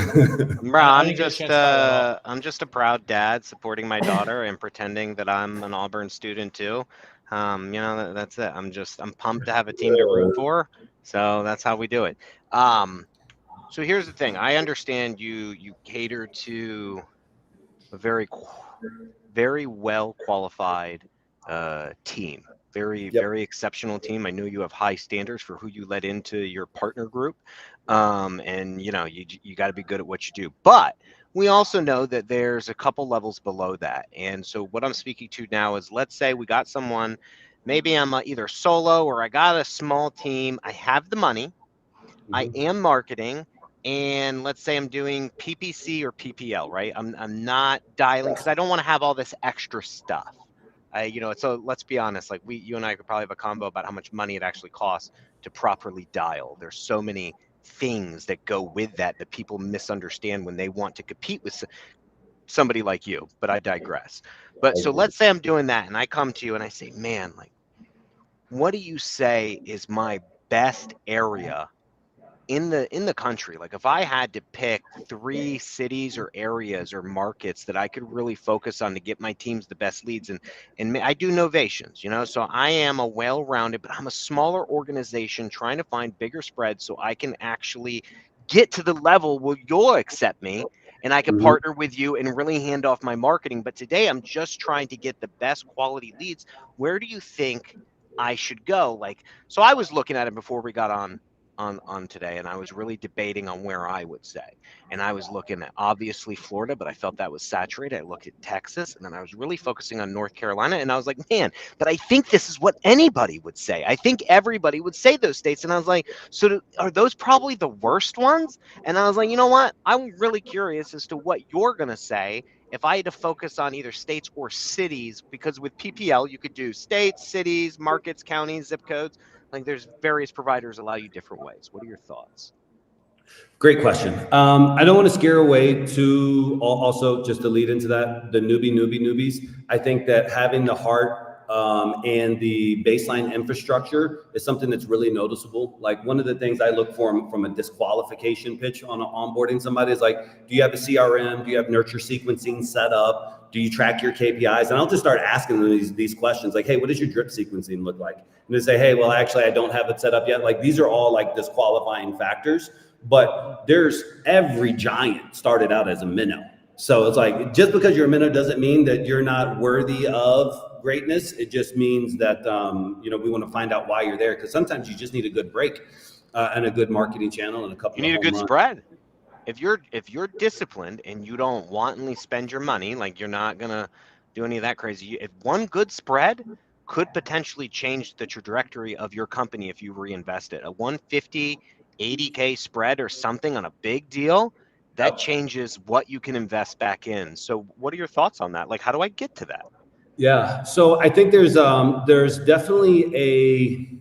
Bro, I'm just a proud dad supporting my daughter and pretending that I'm an Auburn student too. That's it. I'm pumped to have a team to root for. So that's how we do it. So here's the thing. I understand you cater to a very well qualified team. Very exceptional team. I know you have high standards for who you let into your partner group. And you got to be good at what you do. But we also know that there's a couple levels below that. And so what I'm speaking to now is, let's say we got someone, maybe I'm either solo or I got a small team. I have the money. I am marketing, and let's say I'm doing PPC or PPL, right? I'm not dialing because I don't want to have all this extra stuff. So let's be honest, like you and I could probably have a combo about how much money it actually costs to properly dial. There's so many things that go with that people misunderstand when they want to compete with somebody like you, but I digress. But so let's say I'm doing that and I come to you and I say, man, like, what do you say is my best area in the country? Like, if I had to pick 3 cities or areas or markets that I could really focus on to get my teams the best leads, and I do novations, so I am a well-rounded, but I'm a smaller organization trying to find bigger spreads so I can actually get to the level where you'll accept me and I can partner with you and really hand off my marketing. But today I'm just trying to get the best quality leads. Where do you think I should go? Like, so I was looking at it before we got on today, and I was really debating on where I would say. And I was looking at, obviously, Florida, but I felt that was saturated. I looked at Texas, and then I was really focusing on North Carolina, and I was like, man, but I think this is what anybody would say. I think everybody would say those states. And I was like, so are those probably the worst ones? And I was like, you know what? I'm really curious as to what you're going to say if I had to focus on either states or cities, because with PPL, you could do states, cities, markets, counties, zip codes. Like, there's various providers allow you different ways. What are your thoughts? Great question. I don't want to scare away to also, just to lead into that, the newbies. I think that having the heart and the baseline infrastructure is something that's really noticeable. Like, one of the things I look for from a disqualification pitch on onboarding somebody is like, do you have a CRM? Do you have nurture sequencing set up? Do you track your KPIs? And I'll just start asking them these questions like, hey, what does your drip sequencing look like? And they say, hey, well, actually, I don't have it set up yet. Like, these are all like disqualifying factors. But every giant started out as a minnow. So it's like, just because you're a minnow doesn't mean that you're not worthy of greatness. It just means that, we want to find out why you're there. Because sometimes you just need a good break and a good marketing channel and a couple. You need a good spread. If you're disciplined and you don't wantonly spend your money, like, you're not gonna do any of that crazy. If one good spread could potentially change the trajectory of your company if you reinvest it. A 150, 80K spread or something on a big deal, that changes what you can invest back in. So what are your thoughts on that? Like, how do I get to that? Yeah. So I think there's definitely a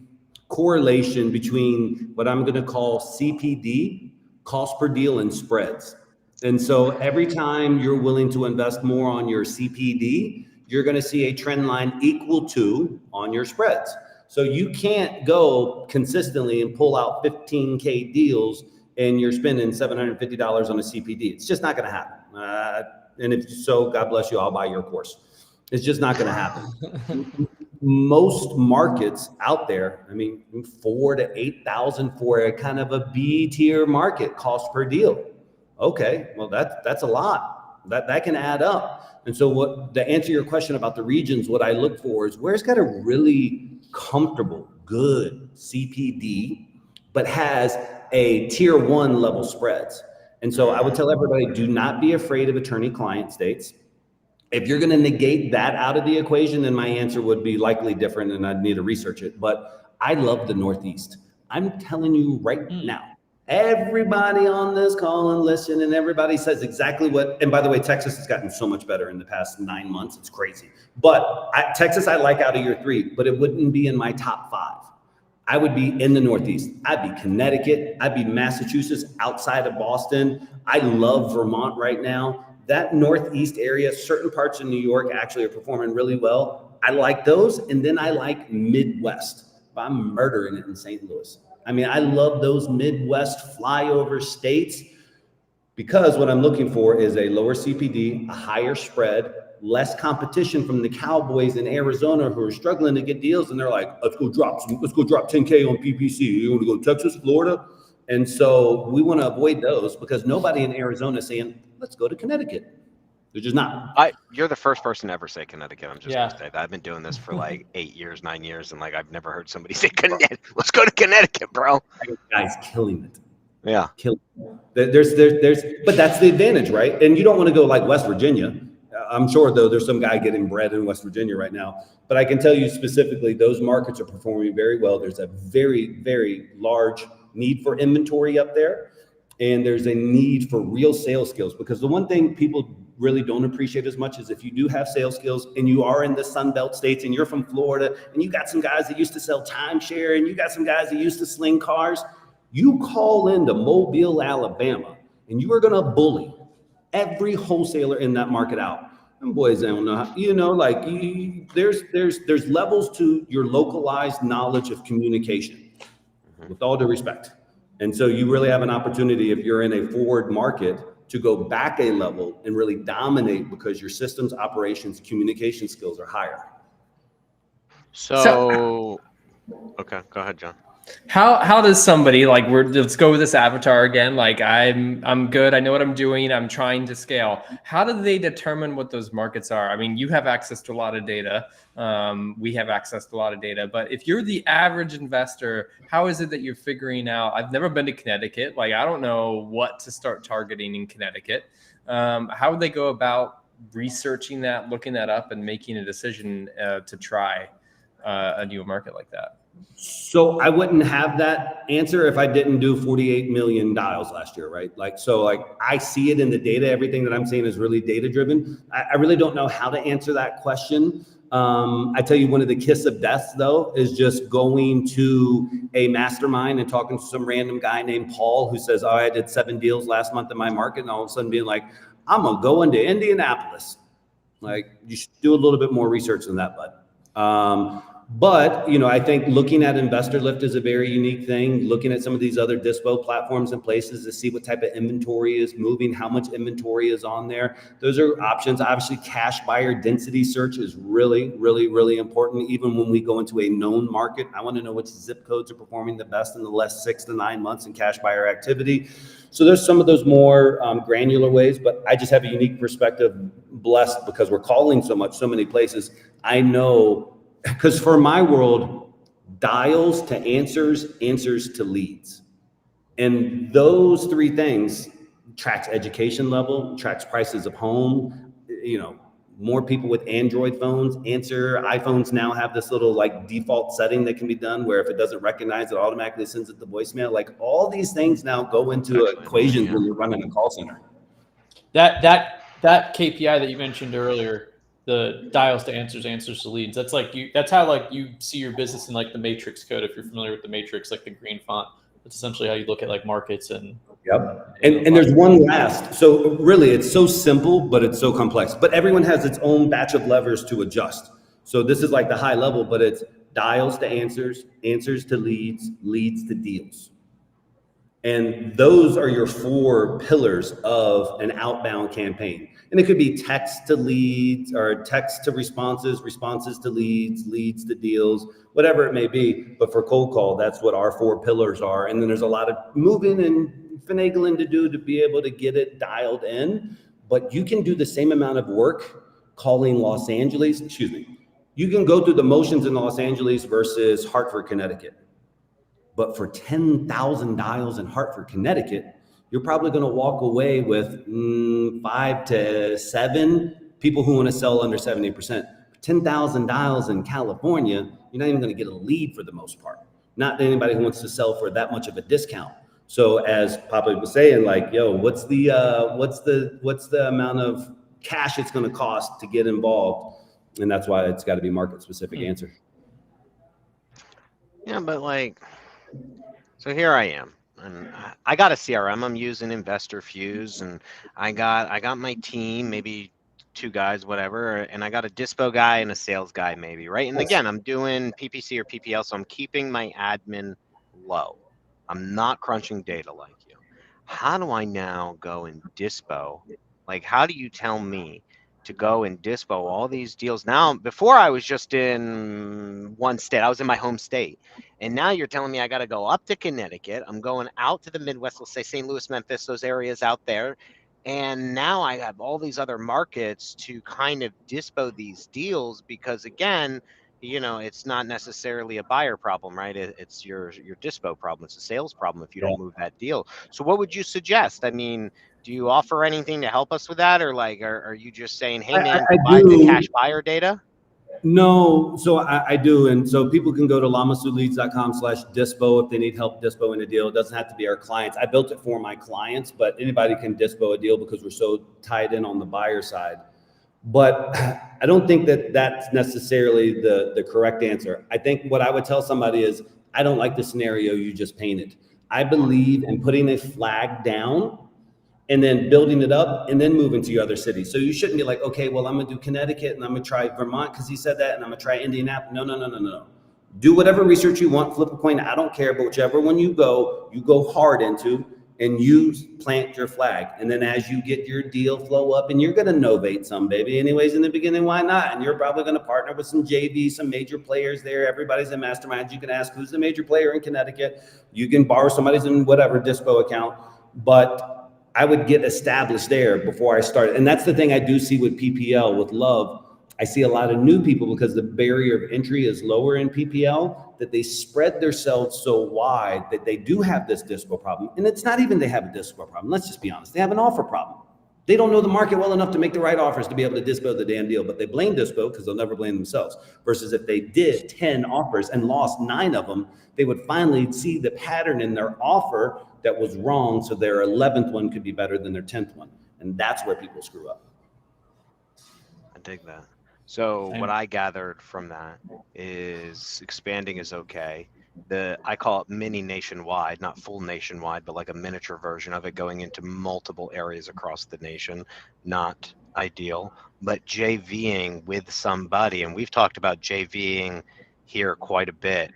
correlation between what I'm going to call CPD, cost per deal, and spreads. And so every time you're willing to invest more on your CPD, you're going to see a trend line equal to on your spreads. So you can't go consistently and pull out 15K deals and you're spending $750 on a CPD. It's just not going to happen. And if so, God bless you, I'll buy your course. It's just not going to happen. Most markets out there, I mean, 4,000 to 8,000 for a kind of a B tier market cost per deal. Okay, well, that's a lot. That can add up. And so to answer your question about the regions, what I look for is where's got a really comfortable, good CPD, but has a tier 1 level spreads. And so I would tell everybody, do not be afraid of attorney-client states. If you're going to negate that out of the equation, then my answer would be likely different and I'd need to research it. But I love the Northeast. I'm telling you right now, everybody on this call and listen, and everybody says exactly what, and by the way, Texas has gotten so much better in the past 9 months. It's crazy. But Texas, I like out of year 3, but it wouldn't be in my top 5. I would be in the Northeast. I'd be Connecticut. I'd be Massachusetts, outside of Boston. I love Vermont right now. That Northeast area, certain parts of New York actually are performing really well. I like those. And then I like Midwest. I'm murdering it in St. Louis. I mean, I love those Midwest flyover states because what I'm looking for is a lower CPD, a higher spread, less competition from the cowboys in Arizona who are struggling to get deals, and they're like, let's go drop 10K on PPC. You want to go Texas, Florida? And so we want to avoid those because nobody in Arizona is saying, let's go to Connecticut. They're just not. You're the first person to ever say Connecticut. I'm just Yeah. gonna say that. I've been doing this for like 8 years, 9 years, and like I've never heard somebody say Connecticut. Let's go to Connecticut, bro. Guys killing it. Yeah. There's, but that's the advantage, right? And you don't want to go like West Virginia. I'm sure though there's some guy getting bread in West Virginia right now, but I can tell you specifically those markets are performing very well. There's a very, very large need for inventory up there, and there's a need for real sales skills, because the one thing people really don't appreciate as much is if you do have sales skills and you are in the Sun Belt states and you're from Florida and you got some guys that used to sell timeshare and you got some guys that used to sling cars, you call into Mobile, Alabama, and you are going to bully every wholesaler in that market out. And boys, I don't know how, like there's levels to your localized knowledge of communication, with all due respect. And so you really have an opportunity if you're in a forward market to go back a level and really dominate because your systems, operations, communication skills are higher. So okay, go ahead, John. How does somebody like let's go with this avatar again, like I'm good, I know what I'm doing, I'm trying to scale. How do they determine what those markets are? I mean, you have access to a lot of data. We have access to a lot of data, but if you're the average investor, how is it that you're figuring out? I've never been to Connecticut. Like, I don't know what to start targeting in Connecticut. How would they go about researching that, looking that up, and making a decision to try a new market like that? So I wouldn't have that answer if I didn't do 48 million dials last year, right? Like I see it in the data. Everything that I'm saying is really data driven. I really don't know how to answer that question. I tell you, one of the kiss of death though is just going to a mastermind and talking to some random guy named Paul who says, oh, I did 7 deals last month in my market, and all of a sudden being like, I'm gonna go into Indianapolis. Like, you should do a little bit more research than that, bud. But, I think looking at Investor Lift is a very unique thing. Looking at some of these other dispo platforms and places to see what type of inventory is moving, how much inventory is on there. Those are options. Obviously, cash buyer density search is really, really, really important. Even when we go into a known market, I want to know which zip codes are performing the best in the last 6 to 9 months in cash buyer activity. So there's some of those more granular ways, but I just have a unique perspective, blessed because we're calling so many places. I know, because for my world, dials to answers, answers to leads. And those 3 things tracks education level, tracks prices of home. More people with Android phones answer. iPhones now have this little like default setting that can be done where if it doesn't recognize it, automatically sends it to voicemail. Like, all these things now go into equations when you're running a call center. That KPI that you mentioned earlier, the dials to answers, answers to leads. That's how you see your business in like the matrix code. If you're familiar with the matrix, like the green font, that's essentially how you look at like markets and. Yep. And there's one last. So really, it's so simple, but it's so complex. But everyone has its own batch of levers to adjust. So this is like the high level, but it's dials to answers, answers to leads, leads to deals. And those are your 4 pillars of an outbound campaign. And it could be text to leads or text to responses, responses to leads, leads to deals, whatever it may be. But for cold call, that's what our 4 pillars are. And then there's a lot of moving and finagling to do to be able to get it dialed in. But you can do the same amount of work calling Los Angeles. You can go through the motions in Los Angeles versus Hartford, Connecticut. But for 10,000 dials in Hartford, Connecticut, you're probably going to walk away with 5 to 7 people who want to sell under 70%. 10,000 dials in California, you're not even going to get a lead for the most part. Not anybody who wants to sell for that much of a discount. So as Papa was saying, like, yo, what's the amount of cash it's going to cost to get involved? And that's why it's got to be market specific answer. Yeah, but like, so here I am. And I got a CRM I'm using, Investor Fuse, and I got my team, maybe 2 guys, whatever, and I got a dispo guy and a sales guy maybe, right? And again, I'm doing PPC or PPL, so I'm keeping my admin low. I'm not crunching data like you. How do I now go and dispo? Like, how do you tell me to go and dispo all these deals. Now, before I was just in one state, I was in my home state. And now you're telling me I got to go up to Connecticut. I'm going out to the Midwest, let's say St. Louis, Memphis, those areas out there. And now I have all these other markets to kind of dispo these deals because, again, it's not necessarily a buyer problem, right? It's your dispo problem. It's a sales problem if you don't move that deal. So what would you suggest? I mean, do you offer anything to help us with that? Or like, are you just saying, hey, man, I buy the do. cash buyer data? No, so I do. And so people can go to lamasuleads.com/dispo if they need help dispoing a deal. It doesn't have to be our clients. I built it for my clients, but anybody can dispo a deal because we're so tied in on the buyer side. But I don't think that that's necessarily the correct answer. I think what I would tell somebody is, I don't like the scenario you just painted. I believe in putting a flag down and then building it up and then moving to your other cities. So you shouldn't be like, okay, well, I'm gonna do Connecticut and I'm gonna try Vermont because he said that, and I'm gonna try Indianapolis. No. Do whatever research you want, flip a coin, I don't care, but whichever one you go hard into and you plant your flag. And then as you get your deal flow up, and you're gonna novate some, baby, anyways, in the beginning, why not? And you're probably gonna partner with some JV, some major players there. Everybody's in masterminds. You can ask who's the major player in Connecticut. You can borrow somebody's in whatever dispo account, but I would get established there before I started. And that's the thing I do see with PPL, with Love. I see a lot of new people because the barrier of entry is lower in PPL, that they spread themselves so wide that they do have this dispo problem. And it's not even they have a dispo problem. Let's just be honest. They have an offer problem. They don't know the market well enough to make the right offers to be able to dispo the damn deal, but they blame dispo because they'll never blame themselves. Versus if they did 10 offers and lost 9 of them, they would finally see the pattern in their offer that was wrong, so their 11th one could be better than their 10th one. And that's where people screw up. I dig that. So what I gathered from that is expanding is okay. I call it mini nationwide, not full nationwide, but like a miniature version of it going into multiple areas across the nation, not ideal. But JVing with somebody, and we've talked about JVing here quite a bit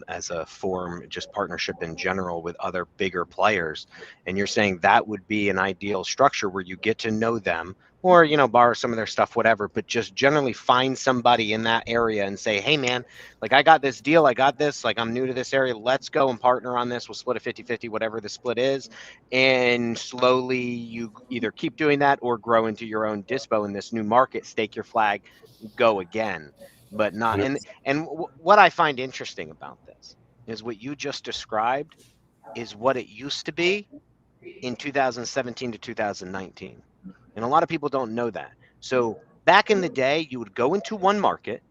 as a form, just partnership in general with other bigger players. And you're saying that would be an ideal structure where you get to know them, or borrow some of their stuff, whatever, but just generally find somebody in that area and say, hey man, like I got this deal, I got this, like I'm new to this area, let's go and partner on this, we'll split a 50-50, whatever the split is. And slowly you either keep doing that or grow into your own dispo in this new market, stake your flag, go again. But not, and what I find interesting about this is what you just described is what it used to be in 2017 to 2019. And a lot of people don't know that. So back in the day, you would go into one market,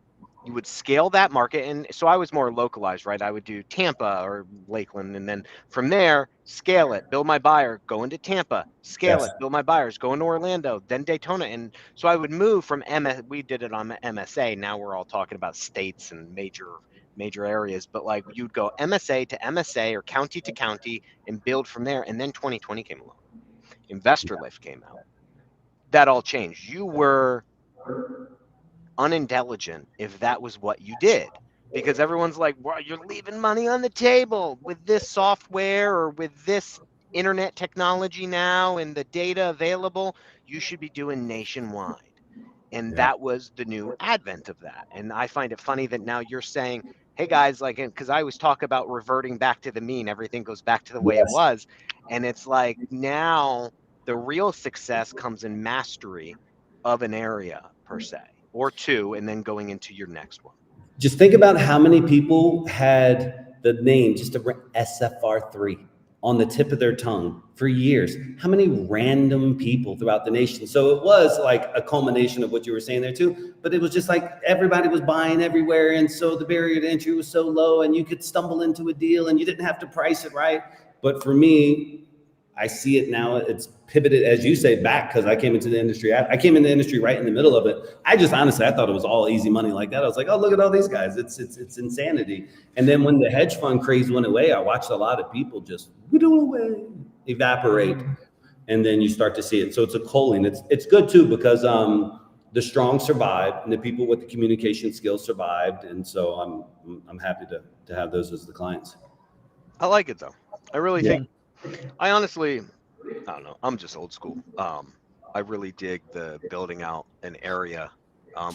you would scale that market. And so I was more localized, right? I would do Tampa or Lakeland. And then from there, scale it, build my buyer, go into Tampa, scale it, build my buyers, go into Orlando, then Daytona. And so I would move from we did it on MSA. Now we're all talking about states and major areas, but like you'd go MSA to MSA or county to county and build from there. And then 2020 came along. Investor Lift came out. That all changed. You were unintelligent if that was what you did, because everyone's like, well, you're leaving money on the table with this software or with this internet technology now and the data available. You should be doing nationwide. And that was the new advent of that. And I find it funny that now you're saying, hey guys, like, because I always talk about reverting back to the mean, everything goes back to the way it was. And it's like now the real success comes in mastery of an area per se, or two, and then going into your next one. Just think about how many people had the name just SFR3 on the tip of their tongue for years. How many random people throughout the nation? So it was like a culmination of what you were saying there too, but it was just like everybody was buying everywhere. And so the barrier to entry was so low and you could stumble into a deal and you didn't have to price it right. But for me, I see it now. It's pivoted, as you say, back because I came into the industry. I came in the industry right in the middle of it. I just honestly, I thought it was all easy money like that. I was like, oh, look at all these guys. It's insanity. And then when the hedge fund craze went away, I watched a lot of people just evaporate. And then you start to see it. So it's a culling. It's good too because the strong survived and the people with the communication skills survived. And so I'm happy to have those as the clients. I like it though. I really think. I honestly, I don't know. I'm just old school. I really dig the building out an area,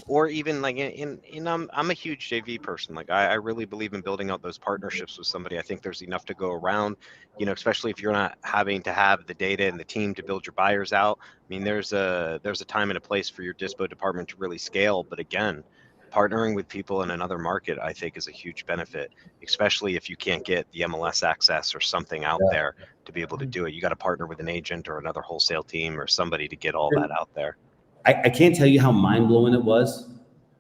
or even like I'm a huge JV person. Like I really believe in building out those partnerships with somebody. I think there's enough to go around, especially if you're not having to have the data and the team to build your buyers out. I mean, there's a time and a place for your dispo department to really scale. But again, partnering with people in another market, I think, is a huge benefit, especially if you can't get the MLS access or something out there to be able to do it. You got to partner with an agent or another wholesale team or somebody to get all that out there. I can't tell you how mind-blowing it was,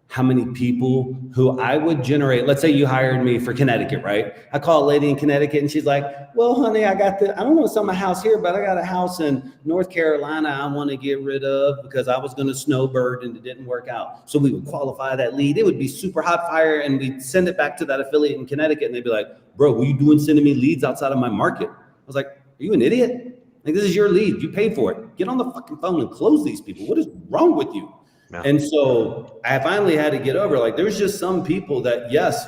how many people who I would generate. Let's say you hired me for Connecticut, right? I call a lady in Connecticut and she's like, well, honey, I don't want to sell my house here, but I got a house in North Carolina I want to get rid of because I was going to snowbird and it didn't work out. So we would qualify that lead. It would be super hot fire and we'd send it back to that affiliate in Connecticut and they'd be like, bro, what are you doing sending me leads outside of my market? I was like, are you an idiot? Like, this is your lead. You paid for it. Get on the fucking phone and close these people. What is wrong with you? Yeah. And so I finally had to get over, like, there's just some people that, yes,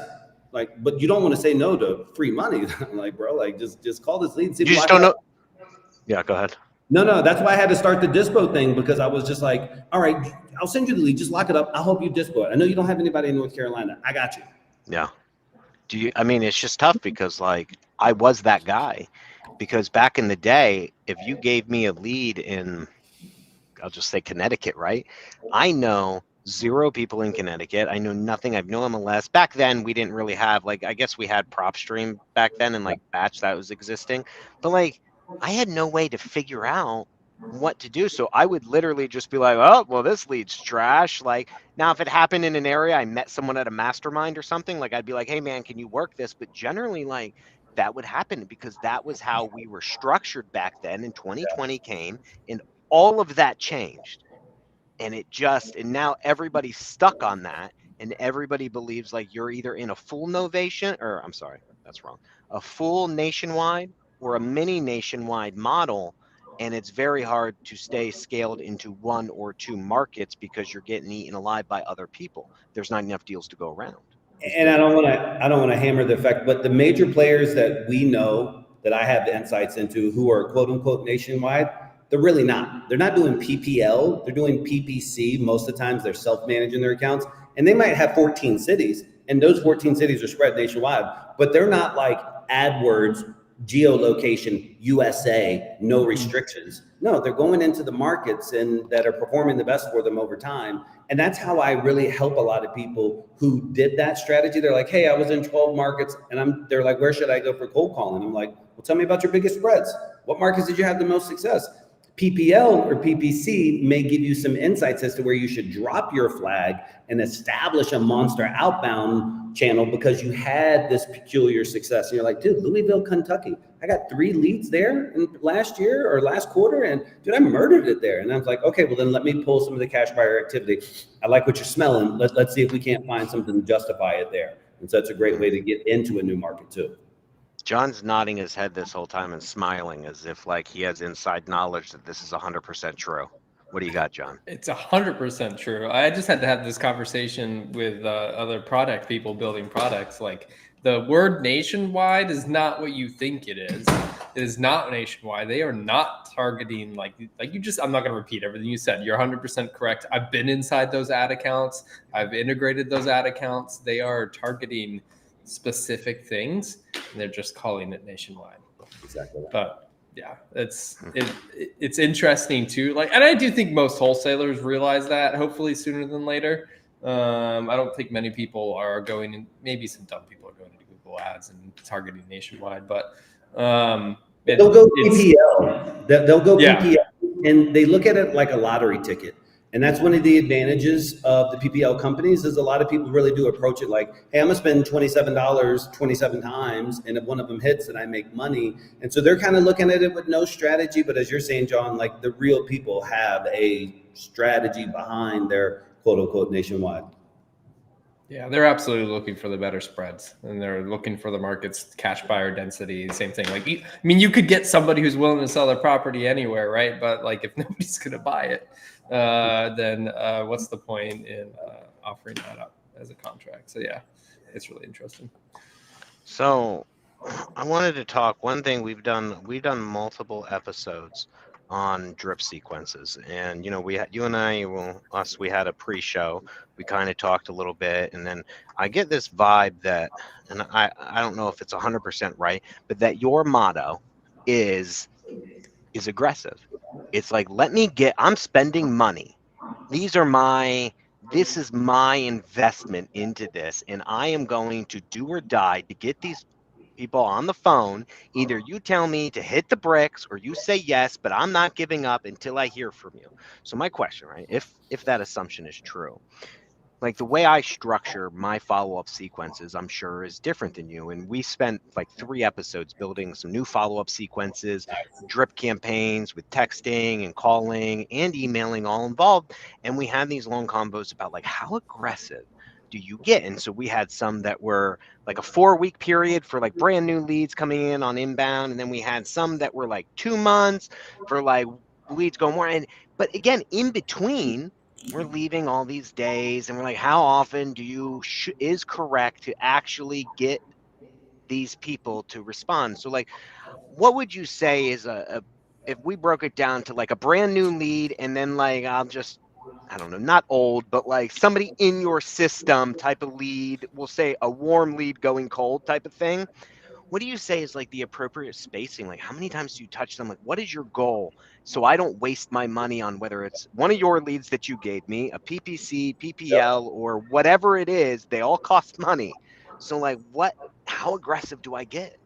like, but you don't want to say no to free money. Like, bro, like, just call this lead and see. You just don't know. Yeah, go ahead. No, that's why I had to start the dispo thing, because I was just like, all right, I'll send you the lead. Just lock it up. I'll help you dispo it. I know you don't have anybody in North Carolina. I got you. Yeah. I mean, it's just tough because, like, I was that guy. Because back in the day, if you gave me a lead in, I'll just say Connecticut, right? I know 0 people in Connecticut. I know nothing. I have no MLS. Back then, we didn't really have, like, I guess we had PropStream back then and like Batch that was existing. But like, I had no way to figure out what to do. So I would literally just be like, oh, well, this lead's trash. Like, now if it happened in an area, I met someone at a mastermind or something, like I'd be like, hey man, can you work this? But generally, like, that would happen because that was how we were structured back then. And 2020 came and all of that changed. And now everybody's stuck on that. And everybody believes like you're either in a full novation, or I'm sorry, that's wrong, a full nationwide or a mini nationwide model. And it's very hard to stay scaled into 1 or 2 markets because you're getting eaten alive by other people. There's not enough deals to go around. And I don't want to hammer the effect, but the major players that we know that I have the insights into who are quote unquote nationwide, they're really not. They're not doing PPL. They're doing PPC. Most of the times they're self-managing their accounts, and they might have 14 cities, and those 14 cities are spread nationwide, but they're not like AdWords, geolocation, USA, no restrictions. No, they're going into the markets and that are performing the best for them over time. And that's how I really help a lot of people who did that strategy. They're like, hey, I was in 12 markets and they're like, where should I go for cold calling? I'm like, well, tell me about your biggest spreads. What markets did you have the most success? PPL or PPC may give you some insights as to where you should drop your flag and establish a monster outbound channel because you had this peculiar success. And you're like, dude, Louisville, Kentucky, I got 3 leads there in last year or last quarter, and dude, I murdered it there. And I was like, okay, well then let me pull some of the cash buyer activity. I like what you're smelling. Let's see if we can't find something to justify it there. And so it's a great way to get into a new market too. John's nodding his head this whole time and smiling as if like he has inside knowledge that this is 100% true. What do you got, John? It's 100% true. I just had to have this conversation with other product people building products. Like, the word nationwide is not what you think it is. It is not nationwide. They are not targeting like you just, I'm not going to repeat everything you said. You're 100% correct. I've been inside those ad accounts. I've integrated those ad accounts. They are targeting specific things and they're just calling it nationwide. Exactly. But yeah, it's interesting too. Like, and I do think most wholesalers realize that hopefully sooner than later. I don't think many people are going, and maybe some dumb people are going into Google ads and targeting nationwide, but they'll go PPL. They'll go PPL, and they look at it like a lottery ticket. And that's one of the advantages of the PPL companies is a lot of people really do approach it like, hey, I'm gonna spend $27 27 times, and if one of them hits, then I make money. And so they're kind of looking at it with no strategy. But as you're saying, John, like the real people have a strategy behind their quote unquote nationwide. Yeah, they're absolutely looking for the better spreads, and they're looking for the market's cash buyer density. Same thing. Like, I mean, you could get somebody who's willing to sell their property anywhere, right? But like, if nobody's going to buy it, then what's the point in offering that up as a contract? So yeah, it's really interesting. So I wanted to talk one thing we've done multiple episodes on drip sequences. And we had you and I, we had a pre-show. We kind of talked a little bit, and then I get this vibe that, and I don't know if it's 100% right, but that your motto is aggressive. It's like, I'm spending money. This is my investment into this, and I am going to do or die to get these people on the phone. Either you tell me to hit the bricks or you say yes, but I'm not giving up until I hear from you. So my question, right, if that assumption is true, like the way I structure my follow-up sequences, I'm sure is different than you. And we spent like 3 episodes building some new follow-up sequences, drip campaigns with texting and calling and emailing all involved. And we had these long combos about like, how aggressive do you get? And so we had some that were like a 4-week period for like brand new leads coming in on inbound. And then we had some that were like 2 months for like leads going more. But again, in between, we're leaving all these days, and we're like, how often is correct to actually get these people to respond? So like, what would you say is if we broke it down to like a brand new lead, and then like, I don't know, not old, but like somebody in your system type of lead, we'll say a warm lead going cold type of thing. What do you say is like the appropriate spacing? Like, how many times do you touch them? Like, what is your goal? So I don't waste my money on whether it's one of your leads that you gave me, a PPC, PPL, or whatever it is. They all cost money. So like, how aggressive do I get?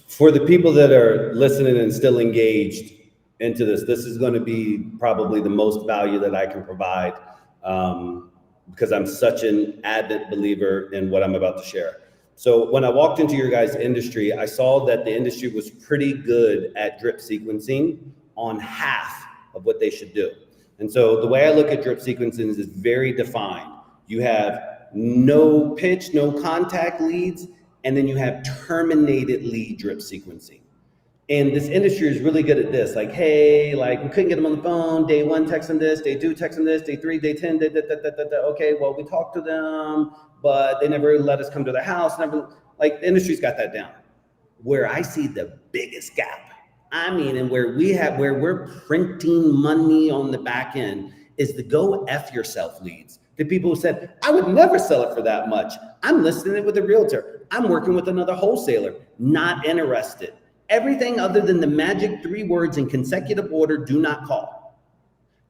For the people that are listening and still engaged into this is going to be probably the most value that I can provide, because I'm such an avid believer in what I'm about to share. So when I walked into your guys' industry, I saw that the industry was pretty good at drip sequencing on half of what they should do. And so the way I look at drip sequencing is very defined. You have no pitch, no contact leads, and then you have terminated lead drip sequencing. And this industry is really good at this. Like, hey, like we couldn't get them on the phone. Day 1, text them this. Day 2, text them this. Day 3, day 10, okay, well, we talked to them, but they never let us come to their house. Like the industry's got that down. Where I see the biggest gap, and where we're printing money on the back end, is the go F yourself leads. The people who said, I would never sell it for that much. I'm listing it with a realtor. I'm working with another wholesaler. Not interested. Everything other than the magic 3 words in consecutive order, do not call.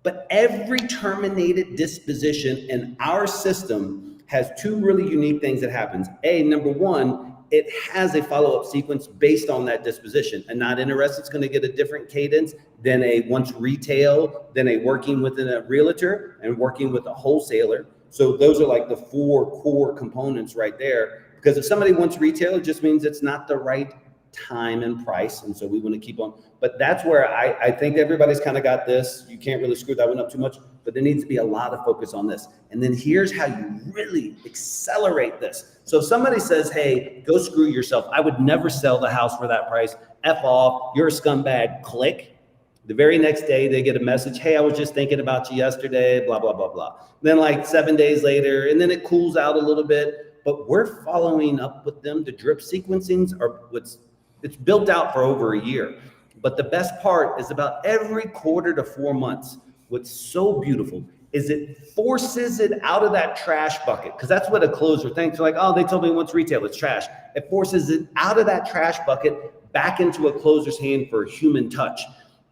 But every terminated disposition in our system has 2 really unique things that happens. Number 1, it has a follow-up sequence based on that disposition. A not interested is going to get a different cadence than a once retail, than a working within a realtor and working with a wholesaler. So those are like the 4 core components right there. Because if somebody wants retail, it just means it's not the right time and price. And so we want to keep on. But that's where I think everybody's kind of got this. You can't really screw that one up too much, but there needs to be a lot of focus on this. And then here's how you really accelerate this. So if somebody says, hey, go screw yourself, I would never sell the house for that price. F off, you're a scumbag, click. The very next day they get a message, hey, I was just thinking about you yesterday, blah, blah, blah, blah. Then like 7 days later, and then it cools out a little bit, but we're following up with them. The drip sequencings are it's built out for over a year. But the best part is about every quarter to 4 months, what's so beautiful is it forces it out of that trash bucket. Because that's what a closer thinks. Like, oh, they told me once retail, it's trash. It forces it out of that trash bucket back into a closer's hand for a human touch.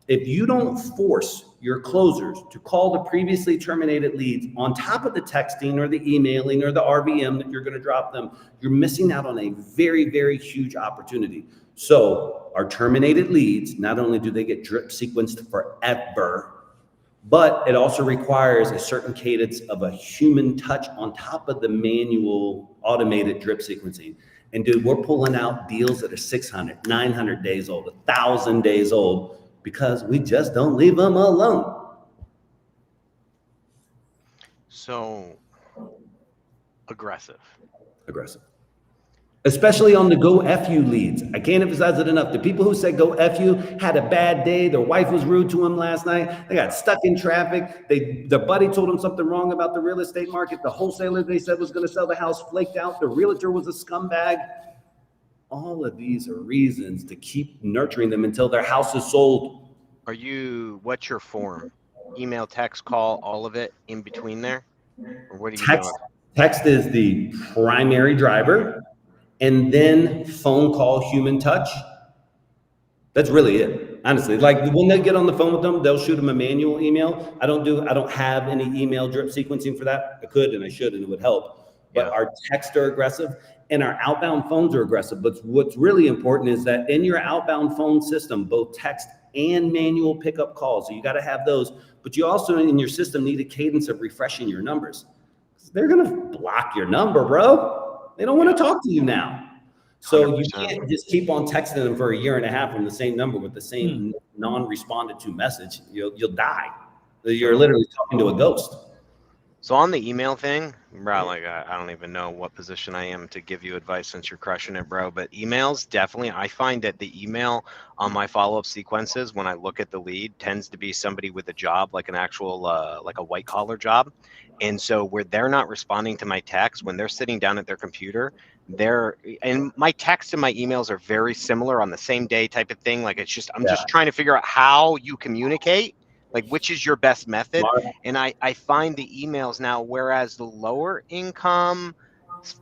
If you don't force your closers to call the previously terminated leads on top of the texting or the emailing or the RVM that you're going to drop them, you're missing out on a very, very huge opportunity. So our terminated leads, not only do they get drip sequenced forever, but it also requires a certain cadence of a human touch on top of the manual automated drip sequencing. And dude, we're pulling out deals that are 600, 900 days old, 1,000 days old, because we just don't leave them alone. So aggressive. Especially on the go F you leads. I can't emphasize it enough. The people who said go F you had a bad day. Their wife was rude to them last night. They got stuck in traffic. Their buddy told them something wrong about the real estate market. The wholesaler they said was going to sell the house flaked out. The realtor was a scumbag. All of these are reasons to keep nurturing them until their house is sold. What's your form? Email, text, call, all of it in between there? Or what are you Text, doing? text is the primary driver, and then phone call, human touch. That's really it, honestly. Like when they get on the phone with them, they'll shoot them a manual email. I don't have any email drip sequencing for that. I could and I should, and it would help. But Yeah. our texts are aggressive and our outbound phones are aggressive. But what's really important is that in your outbound phone system, both text and manual pickup calls. So you got to have those. But you also in your system need a cadence of refreshing your numbers. They're gonna block your number, bro. They don't want to talk to you now. So you 100%. can't just keep on texting them for a year and a half from the same number with the same non-responded to message. You'll die. You're literally talking to a ghost. So on the email thing, bro, like I don't even know what position I am to give you advice since you're crushing it, bro. But emails, definitely, I find that the email on my follow-up sequences when I look at the lead tends to be somebody with a job, like an actual, like a white collar job. And so where they're not responding to my text, when they're sitting down at their computer, and my texts and my emails are very similar on the same day type of thing. Like I'm just trying to figure out how you communicate, like which is your best method. And I find the emails now, whereas the lower income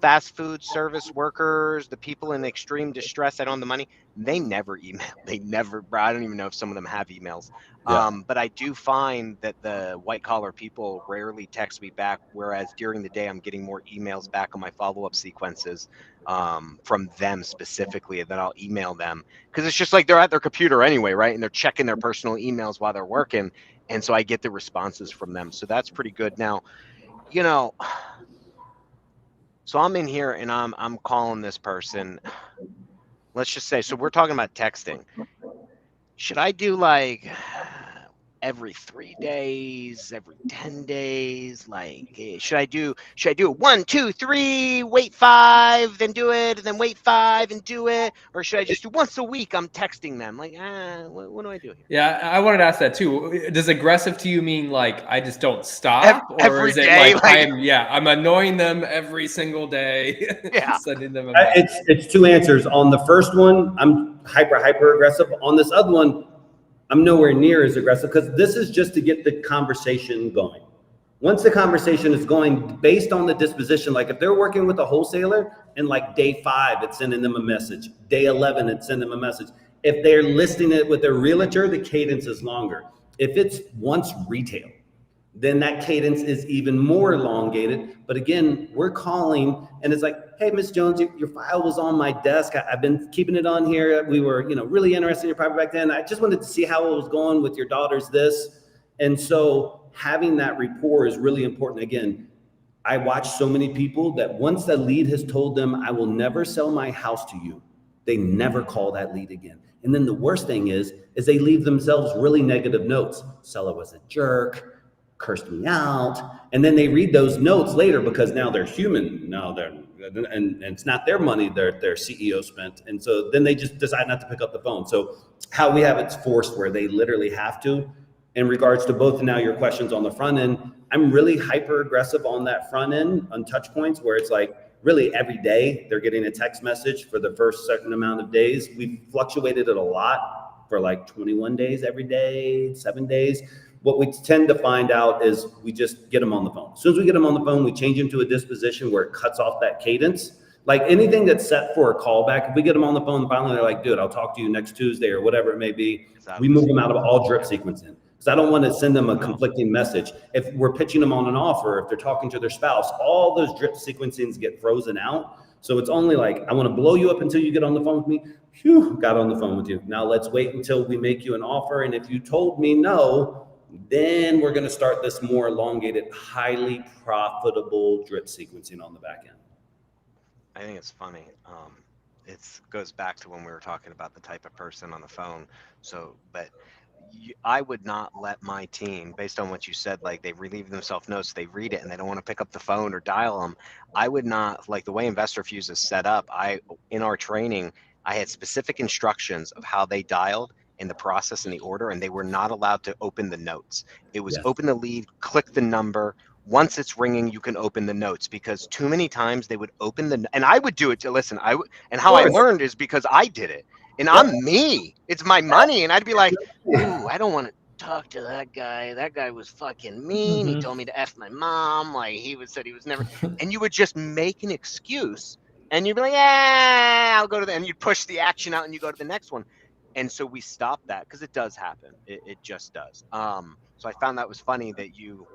fast food service workers, the people in extreme distress, I don't have the money, they never email. They never, bro, I don't even know if some of them have emails. But I do find that the white collar people rarely text me back, whereas during the day I'm getting more emails back on my follow-up sequences from them specifically, and then I'll email them because it's just like they're at their computer anyway, right? And they're checking their personal emails while they're working. And so I get the responses from them. So that's pretty good. Now, so I'm in here and I'm calling this person. Let's just say, so we're talking about texting. Should I do like every 3 days, every 10 days? Like, should I do it 1, 2, 3, wait 5, then do it, and then wait 5 and do it? Or should I just do once a week? I'm texting them. Like, what do I do here? Yeah, I wanted to ask that too. Does aggressive to you mean like I just don't stop, or Every is it day, like I'm annoying them every single day, Yeah. sending them a It's two answers. On the first one, I'm hyper aggressive. On this other one, I'm nowhere near as aggressive because this is just to get the conversation going. Once the conversation is going, based on the disposition, like if they're working with a wholesaler and like day 5, it's sending them a message. Day 11, it's sending them a message. If they're listing it with their realtor, the cadence is longer. If it's once retail, then that cadence is even more elongated. But again, we're calling and it's like, hey, Miss Jones, your file was on my desk. I've been keeping it on here. We were, really interested in your property back then. I just wanted to see how it was going with your daughter's this. And so having that rapport is really important. Again, I watch so many people that once the lead has told them, I will never sell my house to you, they never call that lead again. And then the worst thing is they leave themselves really negative notes. Seller was a jerk, cursed me out. And then they read those notes later because now they're human. Now and it's not their money their CEO spent. And so then they just decide not to pick up the phone. So how we have it's forced where they literally have to. In regards to both now your questions on the front end, I'm really hyper aggressive on that front end on touch points where it's like really every day they're getting a text message for the first certain amount of days. We've fluctuated it a lot for like 21 days every day, 7 days. What we tend to find out is we just get them on the phone. As soon as we get them on the phone, we change them to a disposition where it cuts off that cadence. Like anything that's set for a callback, if we get them on the phone, finally they're like, dude, I'll talk to you next Tuesday or whatever it may be. We move them out of all drip sequencing. Because I don't want to send them a conflicting message. If we're pitching them on an offer, if they're talking to their spouse, all those drip sequencings get frozen out. So it's only like, I want to blow you up until you get on the phone with me. Phew, got on the phone with you. Now let's wait until we make you an offer. And if you told me no, then we're going to start this more elongated, highly profitable drip sequencing on the back end. I think it's funny. It goes back to when we were talking about the type of person on the phone. So, but I would not let my team, based on what you said, like they relieve themselves notes, they read it and they don't want to pick up the phone or dial them. I would not, like the way InvestorFuse is set up, in our training, I had specific instructions of how they dialed in the process and the order, and they were not allowed to open the notes. It was open the lead, click the number. Once it's ringing, you can open the notes, because too many times they would open and I would do it to listen. And how I learned is because I did it. and I'm me. It's my money, and I'd be like, ooh, I don't want to talk to that guy. That guy was fucking mean. He told me to F my mom. Like said he was never. And you would just make an excuse, and you'd be like, yeah, I'll go to the. And you'd push the action out, and you go to the next one. And so we stopped that because it does happen. It just does. So I found that was funny that you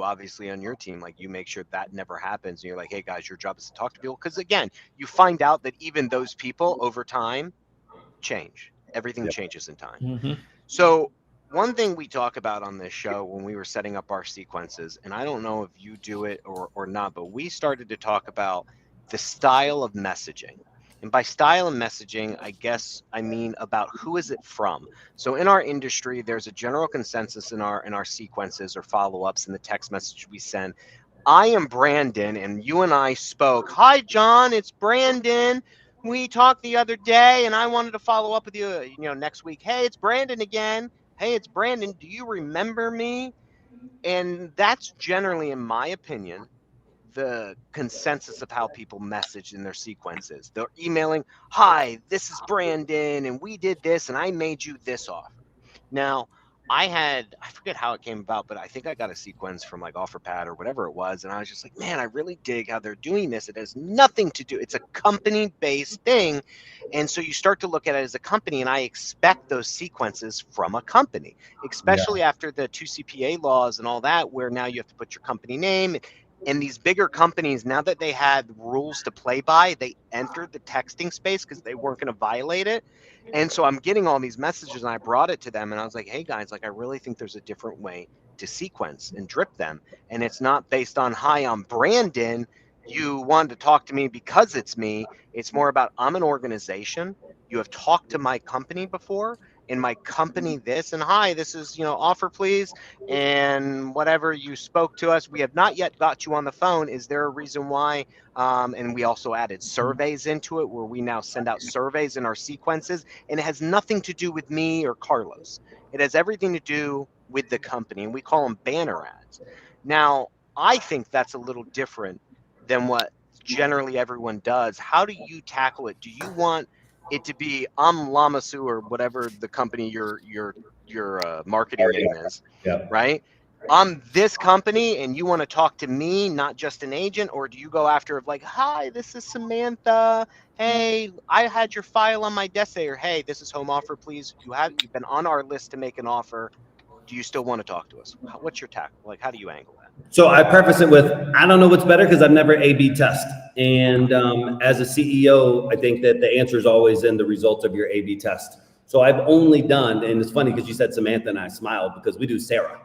obviously on your team, like you make sure that never happens. And you're like, hey guys, your job is to talk to people. Because again, you find out that even those people over time change. Everything changes in time. So one thing we talk about on this show when we were setting up our sequences, and I don't know if you do it or not, but we started to talk about the style of messaging. And by style of messaging, I guess I mean about who is it from. So in our industry, there's a general consensus in our sequences or follow-ups in the text message we send. I am Brandon, and you and I spoke. Hi, John, it's Brandon. We talked the other day, and I wanted to follow up with you, next week. Hey, it's Brandon again. Hey, it's Brandon. Do you remember me? And that's generally, in my opinion, the consensus of how people message in their sequences. They're emailing, hi, this is Brandon, and we did this, and I made you this offer. Now, I forget how it came about, but I think I got a sequence from like OfferPad or whatever it was. And I was just like, man, I really dig how they're doing this. It has nothing to do. It's a company-based thing. And so you start to look at it as a company, and I expect those sequences from a company, especially after the 2 CPA laws and all that, where now you have to put your company name. And these bigger companies, now that they had rules to play by, they entered the texting space because they weren't going to violate it. And so I'm getting all these messages, and I brought it to them, and I was like, hey guys, like I really think there's a different way to sequence and drip them. And it's not based on, hi, I'm Brandon. You wanted to talk to me because it's me. It's more about, I'm an organization. You have talked to my company before, in my company this, and hi, this is, offer please, and whatever, you spoke to us. We have not yet got you on the phone. Is there a reason why? And we also added surveys into it, where we now send out surveys in our sequences, and it has nothing to do with me or Carlos. It has everything to do with the company, and we call them banner ads. Now, I think that's a little different than what generally everyone does. How do you tackle it? Do you want it to be, I'm Lamasu or whatever the company your marketing name is, right? I'm this company, and you want to talk to me, not just an agent? Or do you go after like, hi, this is Samantha. Hey, I had your file on my desk there. Hey, this is home offer, please. You've been on our list to make an offer. Do you still want to talk to us? What's your tackle? Like, how do you angle that? So I preface it with, I don't know what's better because I've never A/B test. And as a CEO, I think that the answer is always in the results of your A/B test. So I've only done, and it's funny because you said Samantha and I smiled because we do Sarah.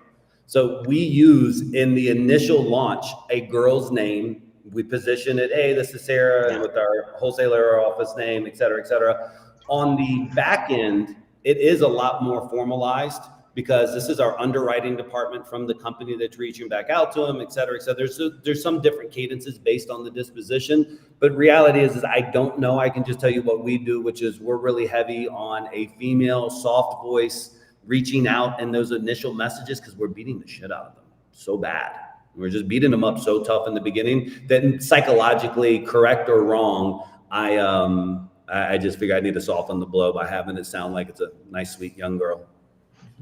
So we use in the initial launch a girl's name. We position it, hey, this is Sarah, with our wholesaler office name, et cetera, et cetera. On the back end, it is a lot more formalized, because this is our underwriting department from the company that's reaching back out to them, et cetera, et cetera. There's some different cadences based on the disposition, but reality is I don't know. I can just tell you what we do, which is we're really heavy on a female soft voice reaching out in those initial messages, because we're beating the shit out of them so bad. We're just beating them up so tough in the beginning that psychologically, correct or wrong, I just figure I need to soften the blow by having it sound like it's a nice, sweet young girl.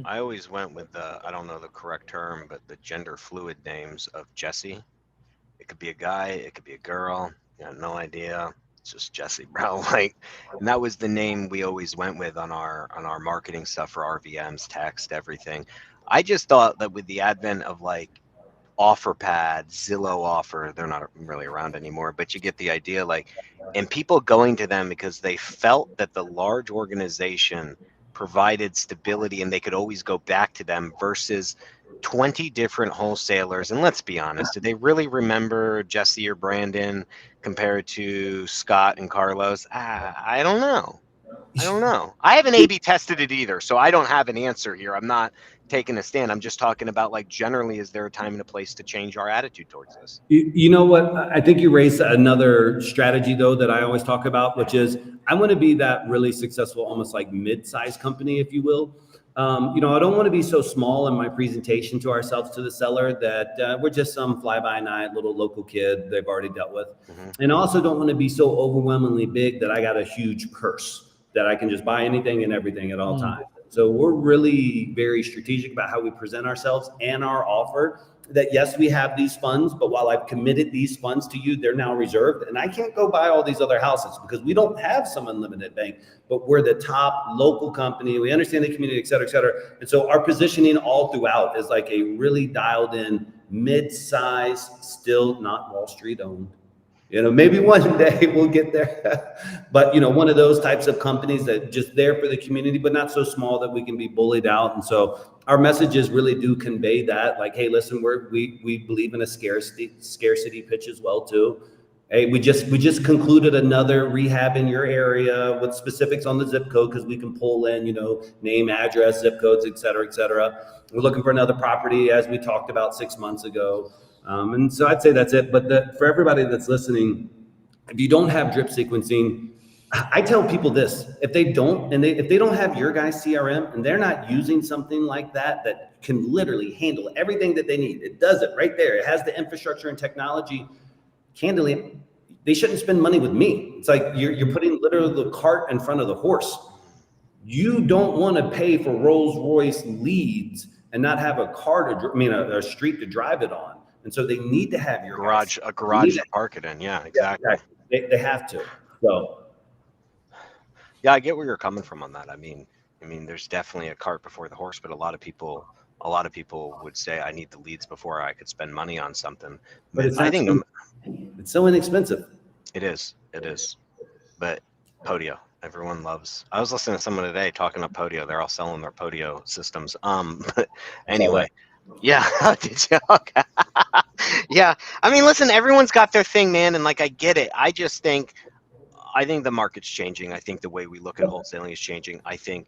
I always went with I don't know the correct term, but the gender fluid names of Jesse. It could be a guy, it could be a girl. You have no idea. It's just Jesse, bro. Like, and that was the name we always went with on our marketing stuff for RVMs, text, everything. I just thought that with the advent of like OfferPad, Zillow Offer, they're not really around anymore, but you get the idea. Like, and people going to them because they felt that the large organization provided stability and they could always go back to them versus 20 different wholesalers. And let's be honest, do they really remember Jesse or Brandon compared to Scott and Carlos? I don't know. I haven't A/B tested it either, so I don't have an answer here. I'm not taking a stand. I'm just talking about, like, generally, is there a time and a place to change our attitude towards this? You know what? I think you raised another strategy, though, that I always talk about, which is I want to be that really successful, almost like mid-sized company, if you will. I don't want to be so small in my presentation to ourselves, to the seller, that we're just some fly-by-night little local kid they've already dealt with. Mm-hmm. And I also don't want to be so overwhelmingly big that I got a huge purse. that I can just buy anything and everything at all times. So we're really very strategic about how we present ourselves and our offer. That yes, we have these funds, but while I've committed these funds to you, they're now reserved, and I can't go buy all these other houses because we don't have some unlimited bank, but we're the top local company. We understand the community, et cetera, et cetera. And so our positioning all throughout is like a really dialed in, mid-size, still not Wall Street owned. You know, maybe one day we'll get there, but you know, one of those types of companies that just there for the community, but not so small that we can be bullied out. And so our messages really do convey that, like, hey, listen, we believe in a scarcity pitch as well too. Hey, we just concluded another rehab in your area with specifics on the zip code because we can pull in, you know, name, address, zip codes, et cetera, et cetera. We're looking for another property as we talked about 6 months ago. And so I'd say that's it. But for everybody that's listening, if you don't have drip sequencing, I tell people this: if they don't have your guys' CRM and they're not using something like that can literally handle everything that they need, it does it right there. It has the infrastructure and technology. Candidly, they shouldn't spend money with me. It's like you're putting literally the cart in front of the horse. You don't want to pay for Rolls Royce leads and not have a street to drive it on. And so they need to have your garage to park it in. Yeah, exactly. Yeah, they have to. So yeah, I get where you're coming from on that. I mean, there's definitely a cart before the horse, but a lot of people would say I need the leads before I could spend money on something. But it's so inexpensive. It is. But Podio, everyone loves. I was listening to someone today talking about Podio. They're all selling their Podio systems. But anyway. Yeah. Did you? Okay. Yeah. I mean, listen, everyone's got their thing, man. And like, I get it. I think the market's changing. I think the way we look at wholesaling is changing. I think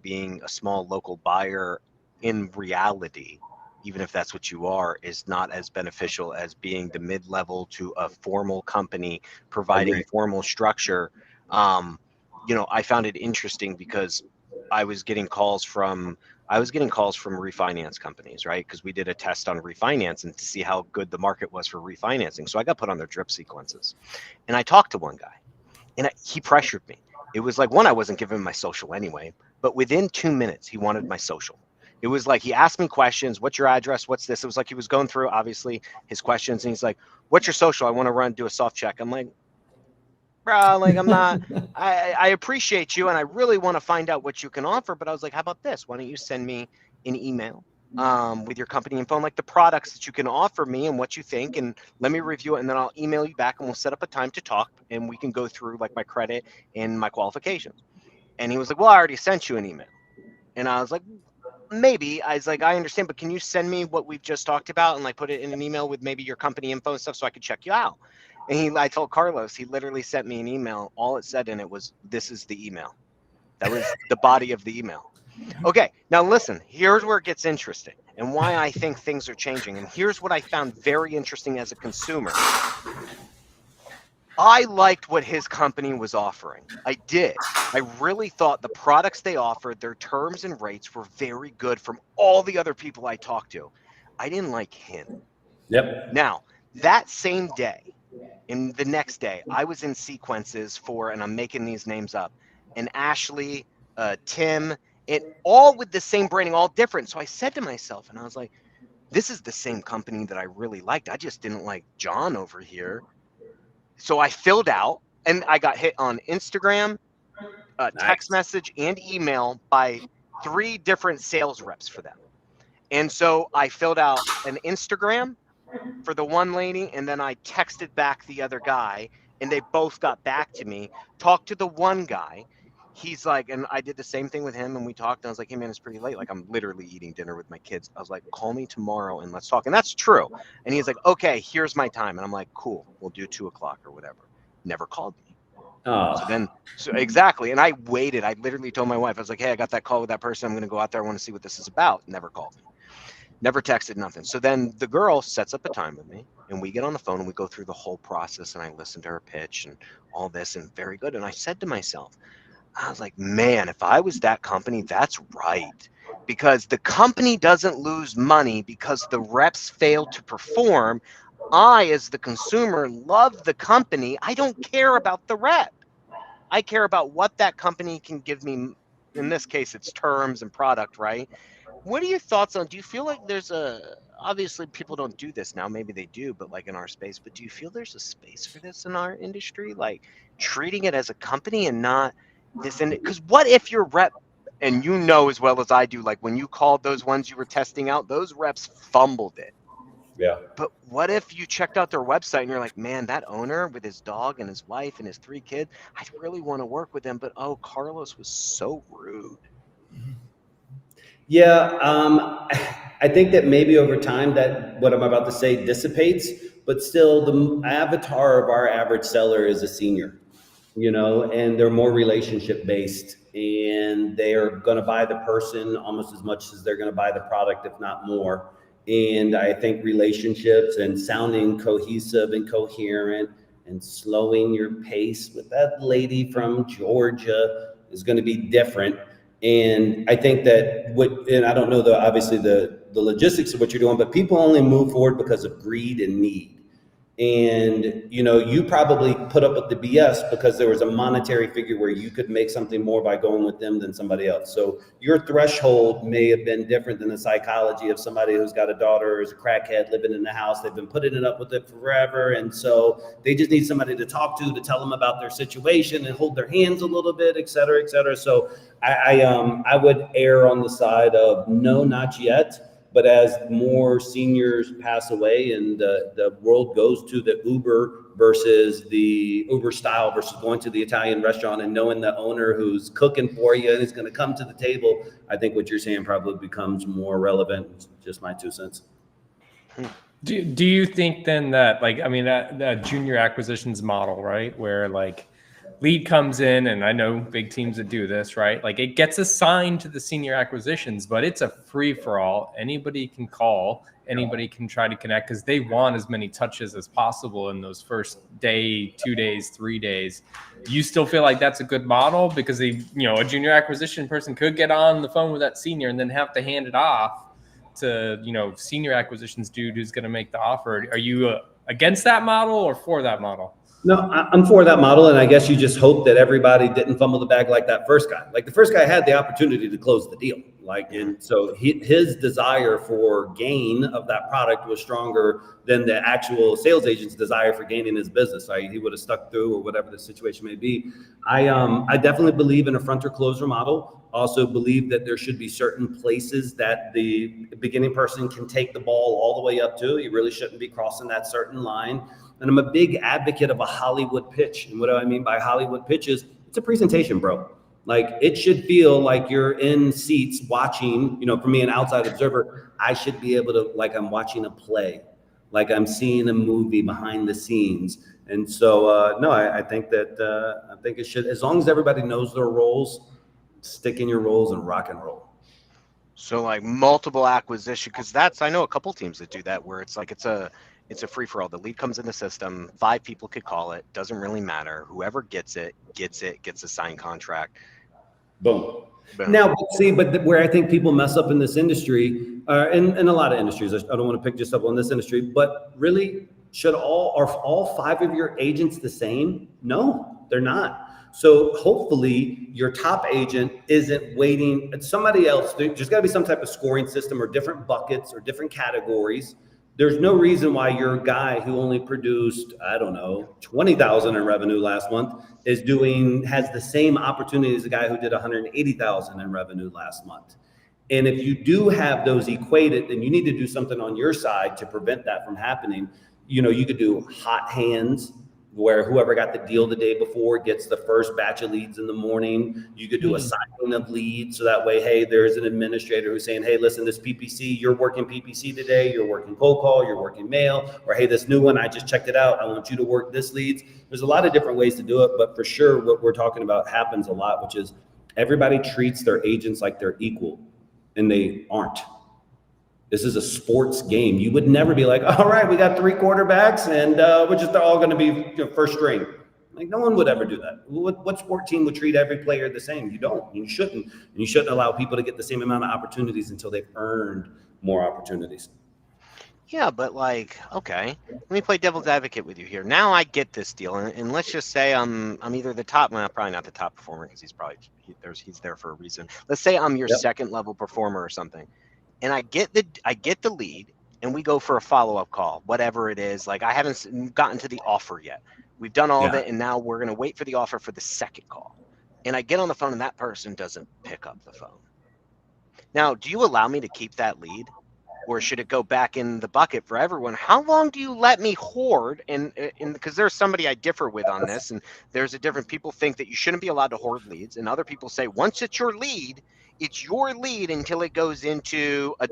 being a small local buyer in reality, even if that's what you are, is not as beneficial as being the mid-level to a formal company providing formal structure. You know, I found it interesting because I was getting calls from refinance companies, right? Because we did a test on refinance and to see how good the market was for refinancing. So I got put on their drip sequences, and I talked to one guy, and he pressured me. It was like, one, I wasn't giving him my social anyway, but within 2 minutes, he wanted my social. It was like he asked me questions. What's your address? What's this? It was like he was going through, obviously, his questions, and he's like, what's your social? I want to do a soft check. I'm like, bro, like, I'm not, I appreciate you and I really want to find out what you can offer. But I was like, how about this? Why don't you send me an email with your company info and like the products that you can offer me and what you think, and let me review it, and then I'll email you back and we'll set up a time to talk and we can go through like my credit and my qualifications. And he was like, well, I already sent you an email. And I was like, maybe. I was like, I understand, but can you send me what we've just talked about and like put it in an email with maybe your company info and stuff so I could check you out? And I told Carlos, he literally sent me an email. All it said in it was, this is the email. That was the body of the email. Okay, now listen, here's where it gets interesting and why I think things are changing. And here's what I found very interesting as a consumer. I liked what his company was offering. I did. I really thought the products they offered, their terms and rates were very good from all the other people I talked to. I didn't like him. Yep. Now, that same day, and the next day, I was in sequences for, and I'm making these names up, and Ashley, Tim, it all with the same branding, all different. So I said to myself, and I was like, this is the same company that I really liked. I just didn't like John over here. So I filled out, and I got hit on Instagram, text message, and email by 3 different sales reps for them. And so I filled out an Instagram for the one lady, and then I texted back the other guy, and they both got back to me. Talked to the one guy. He's like, and I did the same thing with him, and we talked, and I was like, hey man, it's pretty late. Like, I'm literally eating dinner with my kids. I was like, call me tomorrow and let's talk. And that's true. And he's like, okay, here's my time. And I'm like, cool, we'll do 2 o'clock or whatever. Never called me. So exactly. And I waited. I literally told my wife, I was like, hey, I got that call with that person. I'm going to go out there. I want to see what this is about. Never called me. Never texted, nothing. So then the girl sets up a time with me, and we get on the phone and we go through the whole process, and I listen to her pitch and all this, and very good. And I said to myself, I was like, man, if I was that company, that's right. Because the company doesn't lose money because the reps failed to perform. I, as the consumer, love the company. I don't care about the rep. I care about what that company can give me. In this case, it's terms and product, right? What are your thoughts on, do you feel like there's obviously people don't do this now, maybe they do, but like in our space, but do you feel there's a space for this in our industry? Like treating it as a company and not this, because what if your rep, and you know as well as I do, like when you called those ones you were testing out, those reps fumbled it. Yeah. But what if you checked out their website and you're like, man, that owner with his dog and his wife and his 3 kids, I really want to work with him, but oh, Carlos was so rude. Yeah, I think that maybe over time that what I'm about to say dissipates, but still the avatar of our average seller is a senior, and they're more relationship based, and they are going to buy the person almost as much as they're going to buy the product, if not more. And I think relationships and sounding cohesive and coherent and slowing your pace with that lady from Georgia is going to be different. And I think that and I don't know obviously the logistics of what you're doing, but people only move forward because of greed and need. And, you probably put up with the BS because there was a monetary figure where you could make something more by going with them than somebody else. So your threshold may have been different than the psychology of somebody who's got a daughter or is a crackhead living in the house. They've been putting it up with it forever. And so they just need somebody to talk to tell them about their situation and hold their hands a little bit, et cetera, et cetera. So I would err on the side of no, not yet. But as more seniors pass away and the world goes to the Uber versus the Uber style versus going to the Italian restaurant and knowing the owner who's cooking for you and is going to come to the table, I think what you're saying probably becomes more relevant. It's just my 2 cents. Do you think then that, that junior acquisitions model, right, where lead comes in, and I know big teams that do this, right? It gets assigned to the senior acquisitions, but it's a free for all. Anybody can call, anybody can try to connect because they want as many touches as possible in those first day, 2 days, 3 days. Do you still feel like that's a good model? Because a junior acquisition person could get on the phone with that senior and then have to hand it off to, senior acquisitions dude who's going to make the offer. Are you against that model or for that model? No, I'm for that model, and I guess you just hope that everybody didn't fumble the bag like that first guy. Like the first guy had the opportunity to close the deal. And so his desire for gain of that product was stronger than the actual sales agent's desire for gaining his business. He would have stuck through or whatever the situation may be. I definitely believe in a fronter closer model. Also believe that there should be certain places that the beginning person can take the ball all the way up to. You really shouldn't be crossing that certain line. And I'm a big advocate of a Hollywood pitch. And what do I mean by Hollywood pitch is it's a presentation, bro. It should feel like you're in seats watching, for me, an outside observer, I should be able to, I'm watching a play, I'm seeing a movie behind the scenes. And so, no, I think that, I think it should, as long as everybody knows their roles, stick in your roles and rock and roll. So multiple acquisition, because I know a couple teams that do that where it's it's a free for all. The lead comes in the system, 5 people could call it, doesn't really matter. Whoever gets a signed contract. Boom. Now, see, but where I think people mess up in this industry, in a lot of industries, I don't want to pick just up on this industry, but really, are all 5 of your agents the same? No, they're not. So hopefully your top agent isn't waiting. Somebody else, there's got to be some type of scoring system or different buckets or different categories. There's no reason why your guy who only produced, 20,000 in revenue last month has the same opportunity as the guy who did 180,000 in revenue last month. And if you do have those equated, then you need to do something on your side to prevent that from happening. You could do hot hands, where whoever got the deal the day before gets the first batch of leads in the morning. You could do a signing of leads. So that way, hey, there's an administrator who's saying, hey, listen, this PPC, you're working PPC today, you're working cold call, you're working mail, or hey, this new one, I just checked it out, I want you to work this leads. There's a lot of different ways to do it, but for sure what we're talking about happens a lot, which is everybody treats their agents like they're equal, and they aren't. This is a sports game. You would never be like, all right, we got 3 quarterbacks and we're just all going to be first string. No one would ever do that. What sport team would treat every player the same? You don't. You shouldn't. And you shouldn't allow people to get the same amount of opportunities until they've earned more opportunities. Yeah, but like, okay, let me play devil's advocate with you here. Now I get this deal, and let's just say I'm either the top, well, probably not the top performer because he's probably he's there for a reason. Let's say I'm your Yep. second level performer or something, and I get the lead, and we go for a follow up call, whatever it is. Like I haven't gotten to the offer yet. We've done all of Yeah. it, and now we're gonna wait for the offer for the second call. And I get on the phone, and that person doesn't pick up the phone. Now, do you allow me to keep that lead? Or should it go back in the bucket for everyone? How long do you let me hoard? And because there's somebody I differ with on this, and there's a different people think that you shouldn't be allowed to hoard leads, and other people say once it's your lead until it goes into a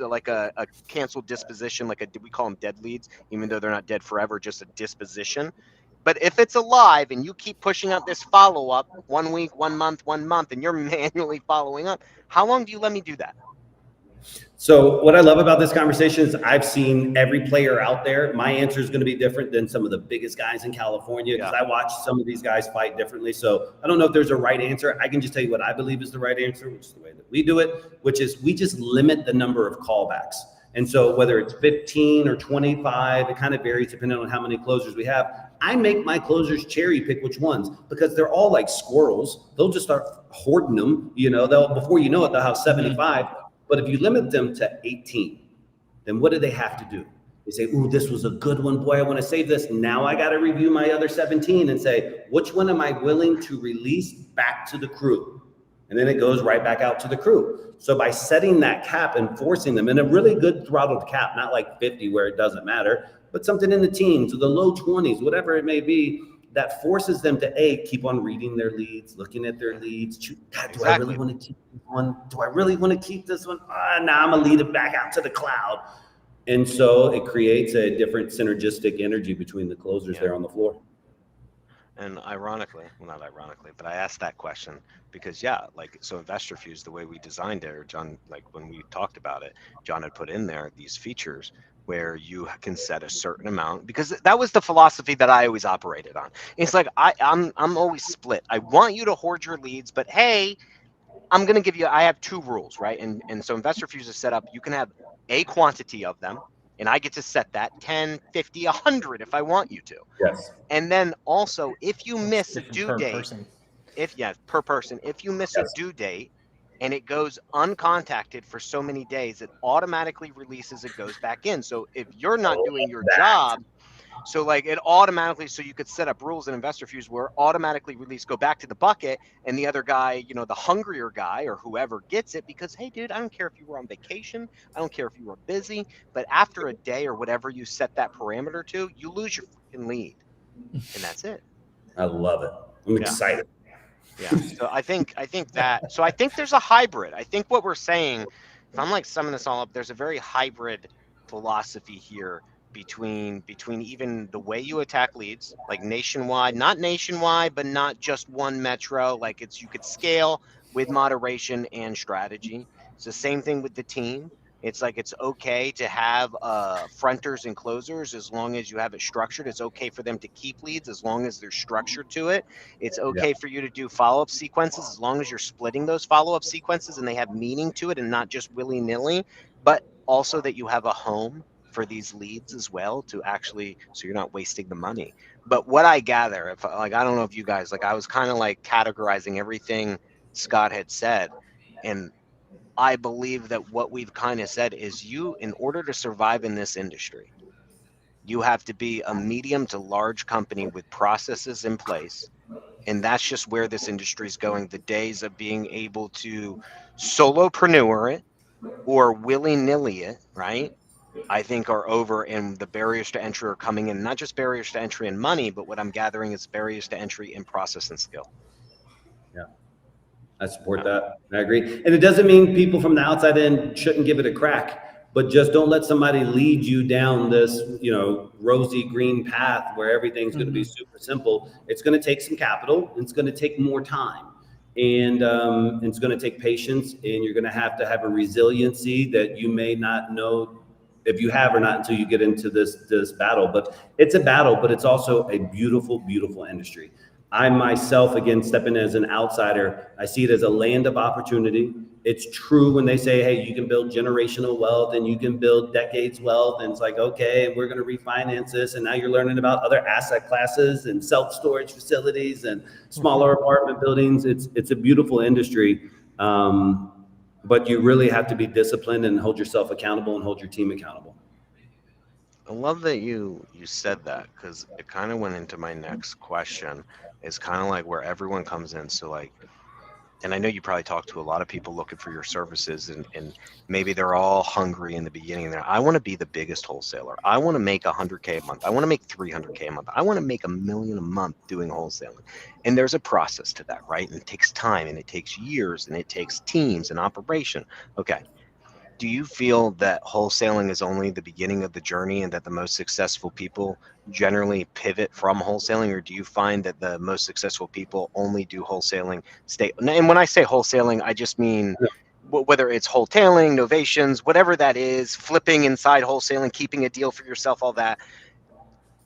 like a canceled disposition, like we call them dead leads, even though they're not dead forever, just a disposition. But if it's alive and you keep pushing out this follow up 1 week, 1 month, 1 month, and you're manually following up, how long do you let me do that? So what I love about this conversation is I've seen every player out there. My answer is going to be different than some of the biggest guys in California because I watch some of these guys fight differently. So I don't know if there's a right answer. I can just tell you what I believe is the right answer, which is the way that we do it, which is we just limit the number of callbacks. And so whether it's 15 or 25, it kind of varies depending on how many closers we have. I make my closers cherry pick which ones because they're all like squirrels. They'll just start hoarding them. You know, before you know it, they'll have 75. But if you limit them to 18, then what do they have to do? They say, ooh, this was a good one. Boy, I want to save this. Now I got to review my other 17 and say, which one am I willing to release back to the crew? And then it goes right back out to the crew. So by setting that cap and forcing them in a really good throttled cap, not like 50 where it doesn't matter, but something in the teens or the low 20s, whatever it may be, that forces them to keep on reading their leads, looking at their leads. God, do I really want to keep this one? Do I really want to keep this one? Now I'm gonna lead it back out to the cloud. And so it creates a different synergistic energy between the closers there on the floor. And ironically, well, not ironically, but I asked that question because, so Investor Fuse, the way we designed it, or John, like when we talked about it, John had put in there these features where you can set a certain amount, because that was the philosophy that I always operated on. It's like I'm always split. I want you to hoard your leads, but hey, I'm going to give you, I have 2 rules, right? And so Investor Fuse is set up. You can have a quantity of them, and I get to set that 10, 50, 100 if I want you to. Yes. And then also, if you miss a due date, person. per person, if you miss a due date and it goes uncontacted for so many days, it automatically releases, it goes back in. So if you're not doing your job, so like it automatically, so you could set up rules in Investor Fuse where automatically release, go back to the bucket, and the other guy, the hungrier guy or whoever gets it, because hey dude, I don't care if you were on vacation, I don't care if you were busy, but after a day or whatever you set that parameter to, you lose your freaking lead. And that's it. I love it. I'm excited. Yeah. So I think there's a hybrid. I think what we're saying, if I'm like summing this all up, there's a very hybrid philosophy here between even the way you attack leads, like nationwide, not nationwide, but not just one metro. Like you could scale with moderation and strategy. It's the same thing with the team. It's like it's okay to have fronters and closers as long as you have it structured. It's okay for them to keep leads as long as there's structure to it. It's okay for you to do follow-up sequences as long as you're splitting those follow-up sequences and they have meaning to it and not just willy-nilly, but also that you have a home for these leads as well to actually, so you're not wasting the money. But what I gather, if like, I don't know if you guys, like I was kind of like categorizing everything Scott had said, and I believe that what we've kind of said is in order to survive in this industry, you have to be a medium to large company with processes in place. And that's just where this industry is going. The days of being able to solopreneur it or willy-nilly it, right, I think are over, and the barriers to entry are coming in. Not just barriers to entry in money, but what I'm gathering is barriers to entry in process and skill. Yeah. I support that. I agree. And it doesn't mean people from the outside in shouldn't give it a crack, but just don't let somebody lead you down this, rosy green path where everything's going to be super simple. It's going to take some capital. It's going to take more time. And it's going to take patience, and you're going to have a resiliency that you may not know if you have or not until you get into this battle. But it's a battle, but it's also a beautiful, beautiful industry. I myself, again, stepping as an outsider, I see it as a land of opportunity. it's true when they say, hey, you can build generational wealth and you can build decades wealth. And it's like, okay, we're going to refinance this. And now you're learning about other asset classes and self-storage facilities and smaller apartment buildings. It's a beautiful industry. But you really have to be disciplined and hold yourself accountable and hold your team accountable. I love that you said that, because it kind of went into my next question. It's kind of like where everyone comes in. So like, and I know you probably talk to a lot of people looking for your services, and maybe they're all hungry in the beginning there. I want to be the biggest wholesaler. I want to make $100K a month. I want to make $300K a month. I want to make $1 million a month doing wholesaling. And there's a process to that, right? And it takes time, and it takes years, and it takes teams and operation. Okay. Do you feel that wholesaling is only the beginning of the journey, and that the most successful people generally pivot from wholesaling, or do you find that the most successful people only do wholesaling? And when I say wholesaling, I just mean whether it's wholetailing, novations, whatever that is, flipping inside wholesaling, keeping a deal for yourself, all that.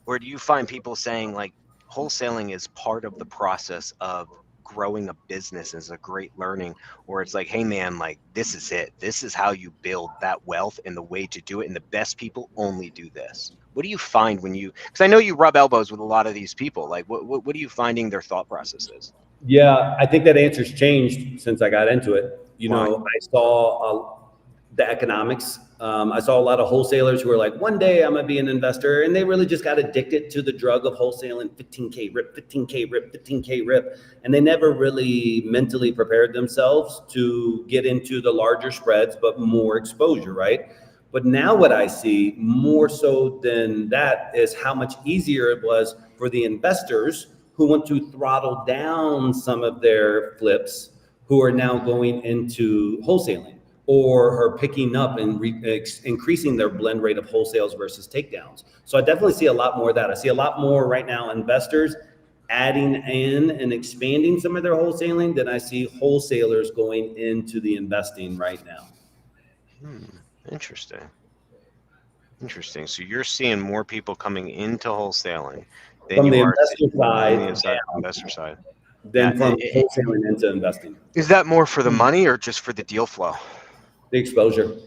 Or do you find people saying like wholesaling is part of the process of growing a business, is a great learning, or it's like, hey man, like this is it, this is how you build that wealth and the way to do it, and the best people only do this? What do you find when you, because I know you rub elbows with a lot of these people, like what are you finding their thought process is? Yeah, I think that answer's changed since I got into it. You Why? know, I saw the economics. I saw a lot of wholesalers who were like, one day I'm gonna be an investor, and they really just got addicted to the drug of wholesaling, 15K rip, 15K rip, 15K rip. And they never really mentally prepared themselves to get into the larger spreads, but more exposure, right? But now what I see more so than that is how much easier it was for the investors who want to throttle down some of their flips, who are now going into wholesaling, or are picking up and increasing their blend rate of wholesales versus takedowns. So I definitely see a lot more of that. I see a lot more right now investors adding in and expanding some of their wholesaling than I see wholesalers going into the investing right now. Interesting. So you're seeing more people coming into wholesaling than From you the are investor side. than from wholesaling into investing. Is that more for the money or just for the deal flow? The exposure.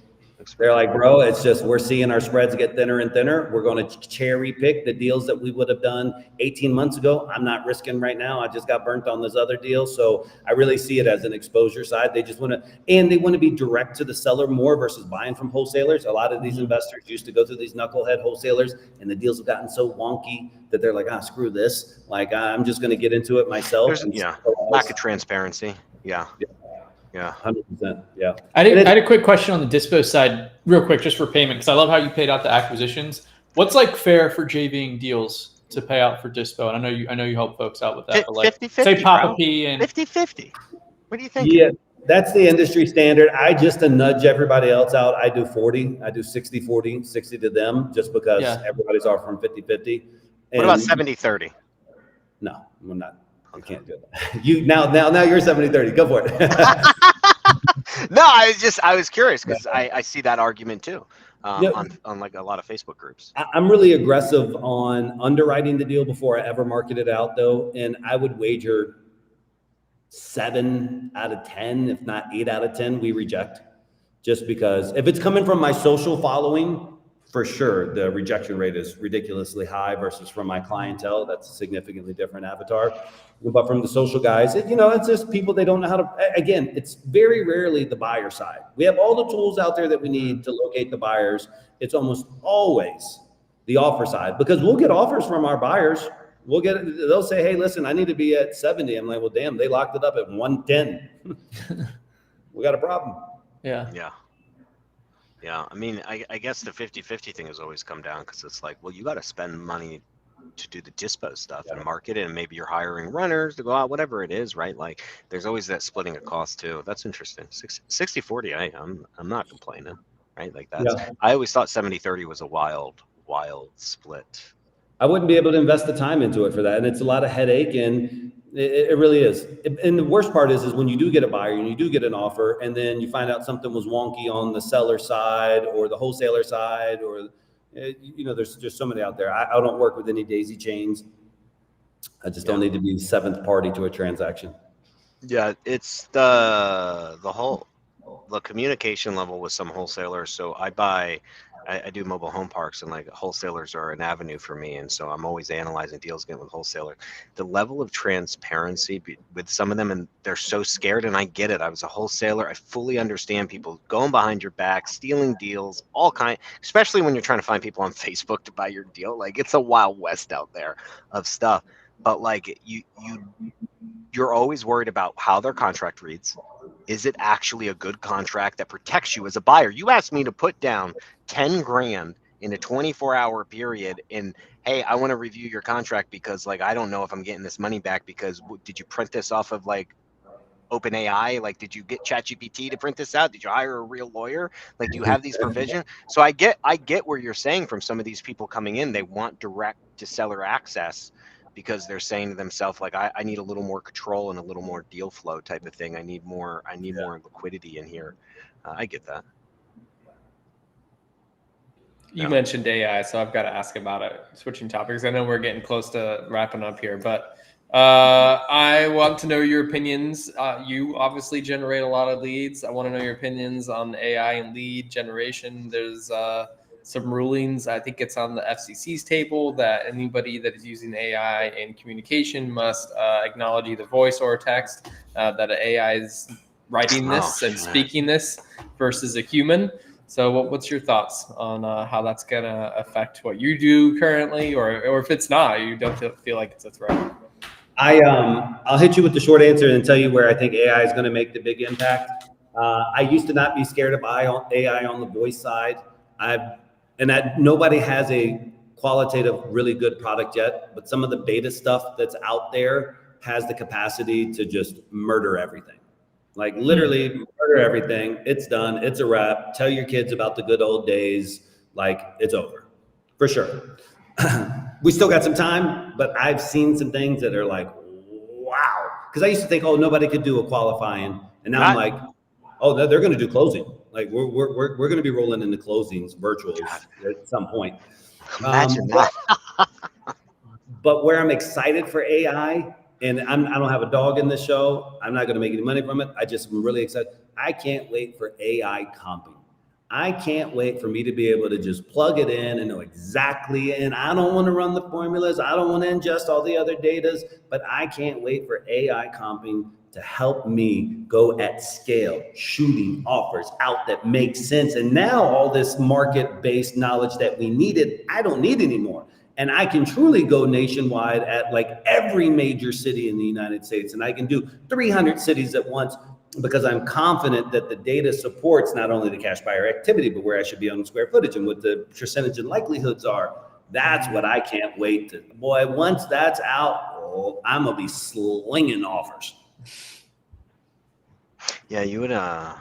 They're like, bro, it's just, we're seeing our spreads get thinner and thinner. We're going to cherry pick the deals that we would have done 18 months ago. I'm not risking right now. I just got burnt on this other deal. So I really see it as an exposure side. They just want to, and they want to be direct to the seller more versus buying from wholesalers. A lot of these investors used to go through these knucklehead wholesalers, and the deals have gotten so wonky that they're like, screw this. Like, I'm just going to get into it myself. Lack of transparency. Yeah. 100%. Yeah. I had a quick question on the dispo side, real quick, just for payment, because I love how you paid out the acquisitions. What's like fair for JVing deals to pay out for dispo? And I know you help folks out with that. But like, 50-50, say Papa P and 50-50. What do you think? Yeah, that's the industry standard. I just to nudge everybody else out, I do 40. I do 60-40, 60 to them, just because everybody's offering 50-50. What about 70-30? No, I'm not. I can't do that. You now you're 70-30. Go for it. No, I was curious, because I see that argument too on like a lot of Facebook groups. I'm really aggressive on underwriting the deal before I ever market it out, though, and I would wager 7 out of 10, if not 8 out of 10, we reject, just because if it's coming from my social following, for sure, the rejection rate is ridiculously high versus from my clientele. That's a significantly different avatar. But from the social guys, it's just people, they don't know how to, again, it's very rarely the buyer side. We have all the tools out there that we need to locate the buyers. It's almost always the offer side, because we'll get offers from our buyers. They'll say, hey, listen, I need to be at 70. I'm like, well, damn, they locked it up at 110. We got a problem. Yeah. I mean, I guess the 50-50 thing has always come down, because it's like, well, you got to spend money to do the dispo stuff and market it, and maybe you're hiring runners to go out, whatever it is, right? Like, there's always that splitting of cost too. That's interesting. 60-40, I'm not complaining, right? Like that's, I always thought 70-30 was a wild split. I wouldn't be able to invest the time into it for that, and it's a lot of headache, and it really is. And the worst part is when you do get a buyer and you do get an offer, and then you find out something was wonky on the seller side or the wholesaler side, or there's just so many out there. I don't work with any daisy chains. I just don't need to be seventh party to a transaction. Yeah, it's the whole the communication level with some wholesalers. So I do mobile home parks, and like wholesalers are an avenue for me, and so I'm always analyzing deals again with wholesalers. The level of transparency with some of them, and they're so scared, and I get it. I was a wholesaler. I fully understand people going behind your back, stealing deals, all kind. Especially when you're trying to find people on Facebook to buy your deal, like it's a wild west out there of stuff. But like you're always worried about how their contract reads. Is it actually a good contract that protects you as a buyer? You asked me to put down 10 grand in a 24-hour period, and hey, I want to review your contract because like I don't know if I'm getting this money back because did you print this off of like OpenAI? Like, did you get ChatGPT to print this out? Did you hire a real lawyer? Like, do you have these provisions? So I get where you're saying from some of these people coming in, they want direct to seller access because they're saying to themselves, like, I need a little more control and a little more deal flow type of thing. I need more liquidity in here. I get that. You mentioned AI, so I've got to ask about it. Switching topics. I know we're getting close to wrapping up here, but I want to know your opinions. You obviously generate a lot of leads. I want to know your opinions on AI and lead generation. There's some rulings. I think it's on the FCC's table that anybody that is using AI in communication must acknowledge either voice or text, that an AI is writing this and speaking this versus a human. So what's your thoughts on how that's going to affect what you do currently, or if it's not, you don't feel like it's a threat? I'll hit you with the short answer and tell you where I think AI is going to make the big impact. I used to not be scared of AI on the voice side. Nobody has a qualitative, really good product yet, but some of the beta stuff that's out there has the capacity to just murder everything. Like literally murder everything. It's done. It's a wrap. Tell your kids about the good old days. Like it's over for sure. We still got some time, but I've seen some things that are like, wow. Because I used to think, oh, nobody could do a qualifying, and now I'm like, oh, they're going to do closing. Like we're going to be rolling into closings, virtuals at some point. Imagine that. But where I'm excited for AI, and I don't have a dog in this show. I'm not going to make any money from it. I just am really excited. I can't wait for AI comping. I can't wait for me to be able to just plug it in and know exactly. And I don't want to run the formulas. I don't want to ingest all the other datas, but I can't wait for AI comping to help me go at scale, shooting offers out that make sense. And now all this market-based knowledge that we needed, I don't need anymore. And I can truly go nationwide at like every major city in the United States. And I can do 300 cities at once because I'm confident that the data supports not only the cash buyer activity, but where I should be on square footage and what the percentage and likelihoods are. That's what I can't wait to, boy, once that's out, I'm going to be slinging offers. Yeah, you would, I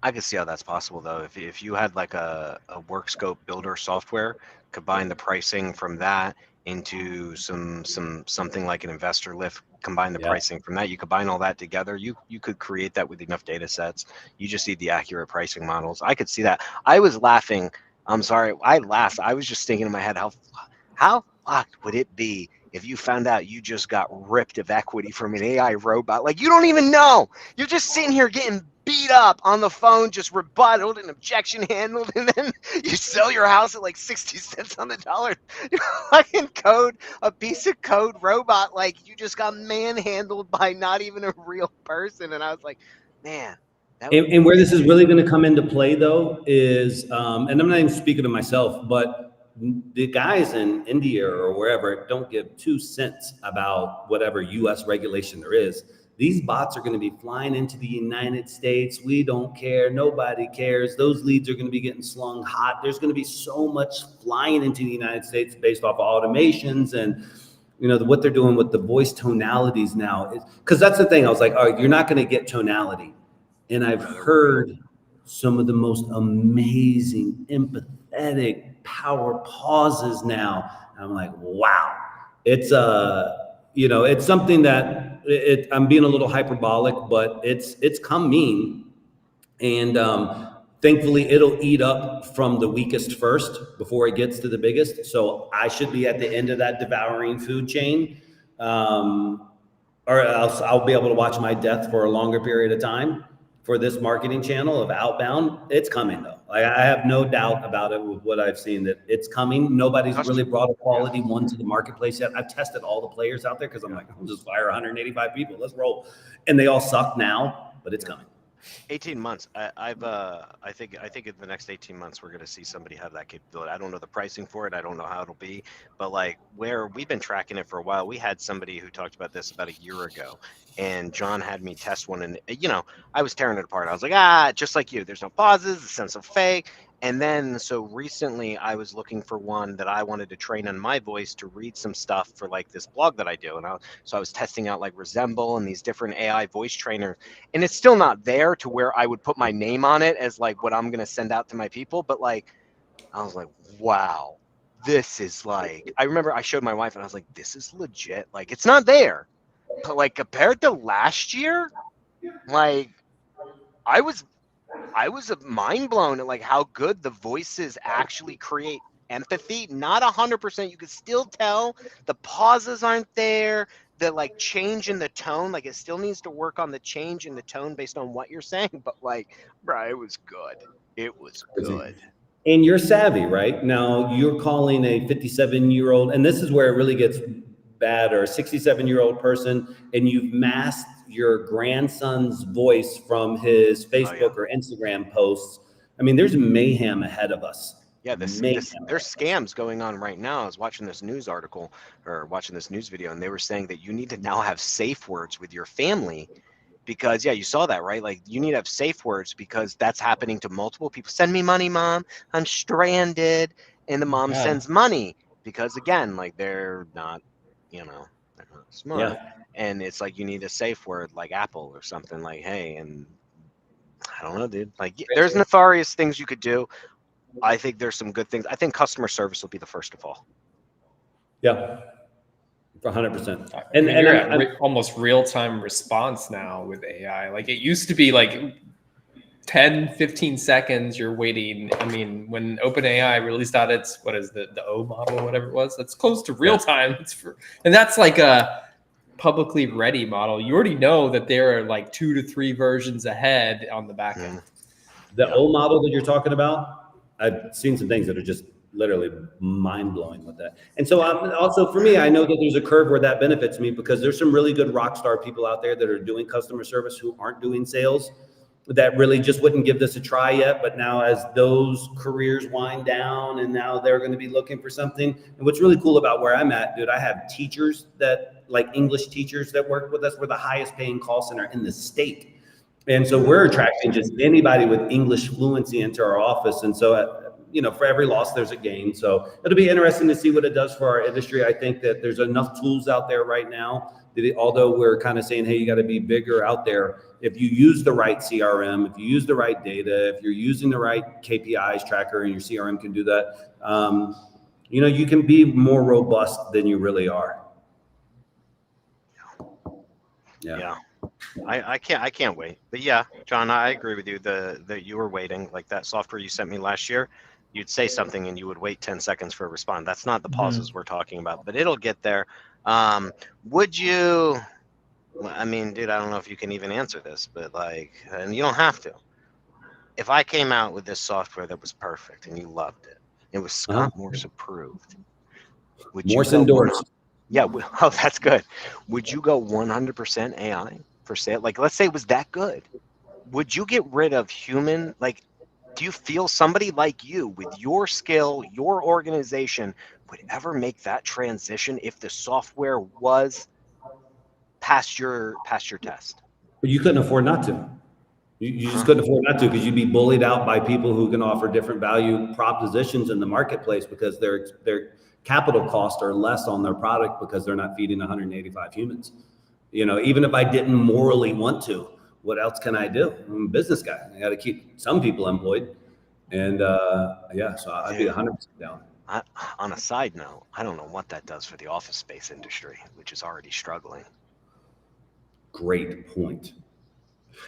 could see how that's possible though. If you had like a work scope builder software, combine the pricing from that into something like an investor lift, combine the pricing from that, you combine all that together, you could create that with enough data sets. You just need the accurate pricing models. I could see that. I was laughing. I'm sorry. I laughed. I was just thinking in my head, how fucked would it be if you found out you just got ripped of equity from an AI robot? Like you don't even know. You're just sitting here getting beat up on the phone, just rebutted and objection handled, and then you sell your house at like 60 cents on the dollar. You fucking code a piece of code robot like you just got manhandled by not even a real person. And I was like, man. And where this is really going to come into play though is, and I'm not even speaking to myself, but the guys in India or wherever don't give 2 cents about whatever US regulation there is. These bots are going to be flying into the United States. We don't care. Nobody cares. Those leads are going to be getting slung hot. There's going to be so much flying into the United States based off of automations and, you know, what they're doing with the voice tonalities now. Because that's the thing. I was like, oh, you're not going to get tonality. And I've heard some of the most amazing, empathetic power pauses now. And I'm like, wow. It's you know, it's something that I'm being a little hyperbolic, but it's coming, and thankfully it'll eat up from the weakest first before it gets to the biggest. So I should be at the end of that devouring food chain, or else I'll be able to watch my death for a longer period of time for this marketing channel of outbound, it's coming though. Like, I have no doubt about it with what I've seen, that it's coming. Nobody's really brought a quality one to the marketplace yet. I've tested all the players out there because I'm like, I'll just fire 185 people. Let's roll. And they all suck now, but it's coming. 18 months. I think in the next 18 months we're going to see somebody have that capability. I don't know the pricing for it. I don't know how it'll be, but like where we've been tracking it for a while, we had somebody who talked about this about a year ago, and John had me test one, and I was tearing it apart. I was like, just like you, there's no pauses, the sense of fake. And then so recently I was looking for one that I wanted to train on my voice to read some stuff for like this blog that I do. And so I was testing out like Resemble and these different AI voice trainers, and it's still not there to where I would put my name on it as like what I'm going to send out to my people. But like, I was like, wow, this is like, I remember I showed my wife and I was like, this is legit. Like, it's not there, but like compared to last year, like I was mind blown at like how good the voices actually create empathy. Not 100%. You could still tell the pauses aren't there. The like change in the tone, like it still needs to work on the change in the tone based on what you're saying. But like, bro, it was good. It was good. And you're savvy, right? Now you're calling a 57-year-old, and this is where it really gets bad, or a 67-year-old person, and you've masked your grandson's voice from his Facebook or Instagram posts. I mean, there's mayhem ahead of us. Yeah, there's scams going on right now. I was watching this news article or watching this news video, and they were saying that you need to now have safe words with your family because, yeah, you saw that, right? Like, you need to have safe words because that's happening to multiple people. Send me money, mom. I'm stranded. And the mom sends money because, again, like they're not, they're not smart. Yeah. And it's like you need a safe word like Apple or something like, hey, and I don't know, dude. Like, there's nefarious things you could do. I think there's some good things. I think customer service will be the first of all. Yeah, 100%. And almost real-time response now with AI. Like, it used to be like 10, 15 seconds you're waiting. I mean, when OpenAI released out its, what is the O model, whatever it was, that's close to real time. And that's like a publicly ready model. You already know that there are like 2 to 3 versions ahead on the back end. The O model that you're talking about, I've seen some things that are just literally mind-blowing with that. And so also for me, I know that there's a curve where that benefits me because there's some really good rock star people out there that are doing customer service who aren't doing sales that really just wouldn't give this a try yet. But now as those careers wind down and now they're going to be looking for something. And what's really cool about where I'm at, dude, I have teachers that like English teachers that work with us. We're the highest paying call center in the state. And so we're attracting just anybody with English fluency into our office. And so, for every loss, there's a gain. So it'll be interesting to see what it does for our industry. I think that there's enough tools out there right now that although we're kind of saying, hey, you got to be bigger out there. If you use the right CRM, if you use the right data, if you're using the right KPIs tracker and your CRM can do that, you can be more robust than you really are. Yeah. I can't wait. But yeah, John, I agree with you. That you were waiting, like that software you sent me last year, you'd say something and you would wait 10 seconds for a response. That's not the pauses we're talking about, but it'll get there. Would you, I mean, dude, I don't know if you can even answer this, but like, and you don't have to. If I came out with this software that was perfect and you loved it, it was Scott Morse approved. Morse endorsed. Yeah. Oh, that's good. Would you go 100% AI for sale? Like, let's say it was that good. Would you get rid of human? Like, do you feel somebody like you with your skill, your organization would ever make that transition if the software was past your test? But you couldn't afford not to. You just couldn't afford not to because you'd be bullied out by people who can offer different value propositions in the marketplace because their capital costs are less on their product because they're not feeding 185 humans. Even if I didn't morally want to, what else can I do? I'm a business guy. I got to keep some people employed. And so I'd be 100% down. On a side note, I don't know what that does for the office space industry, which is already struggling. Great point.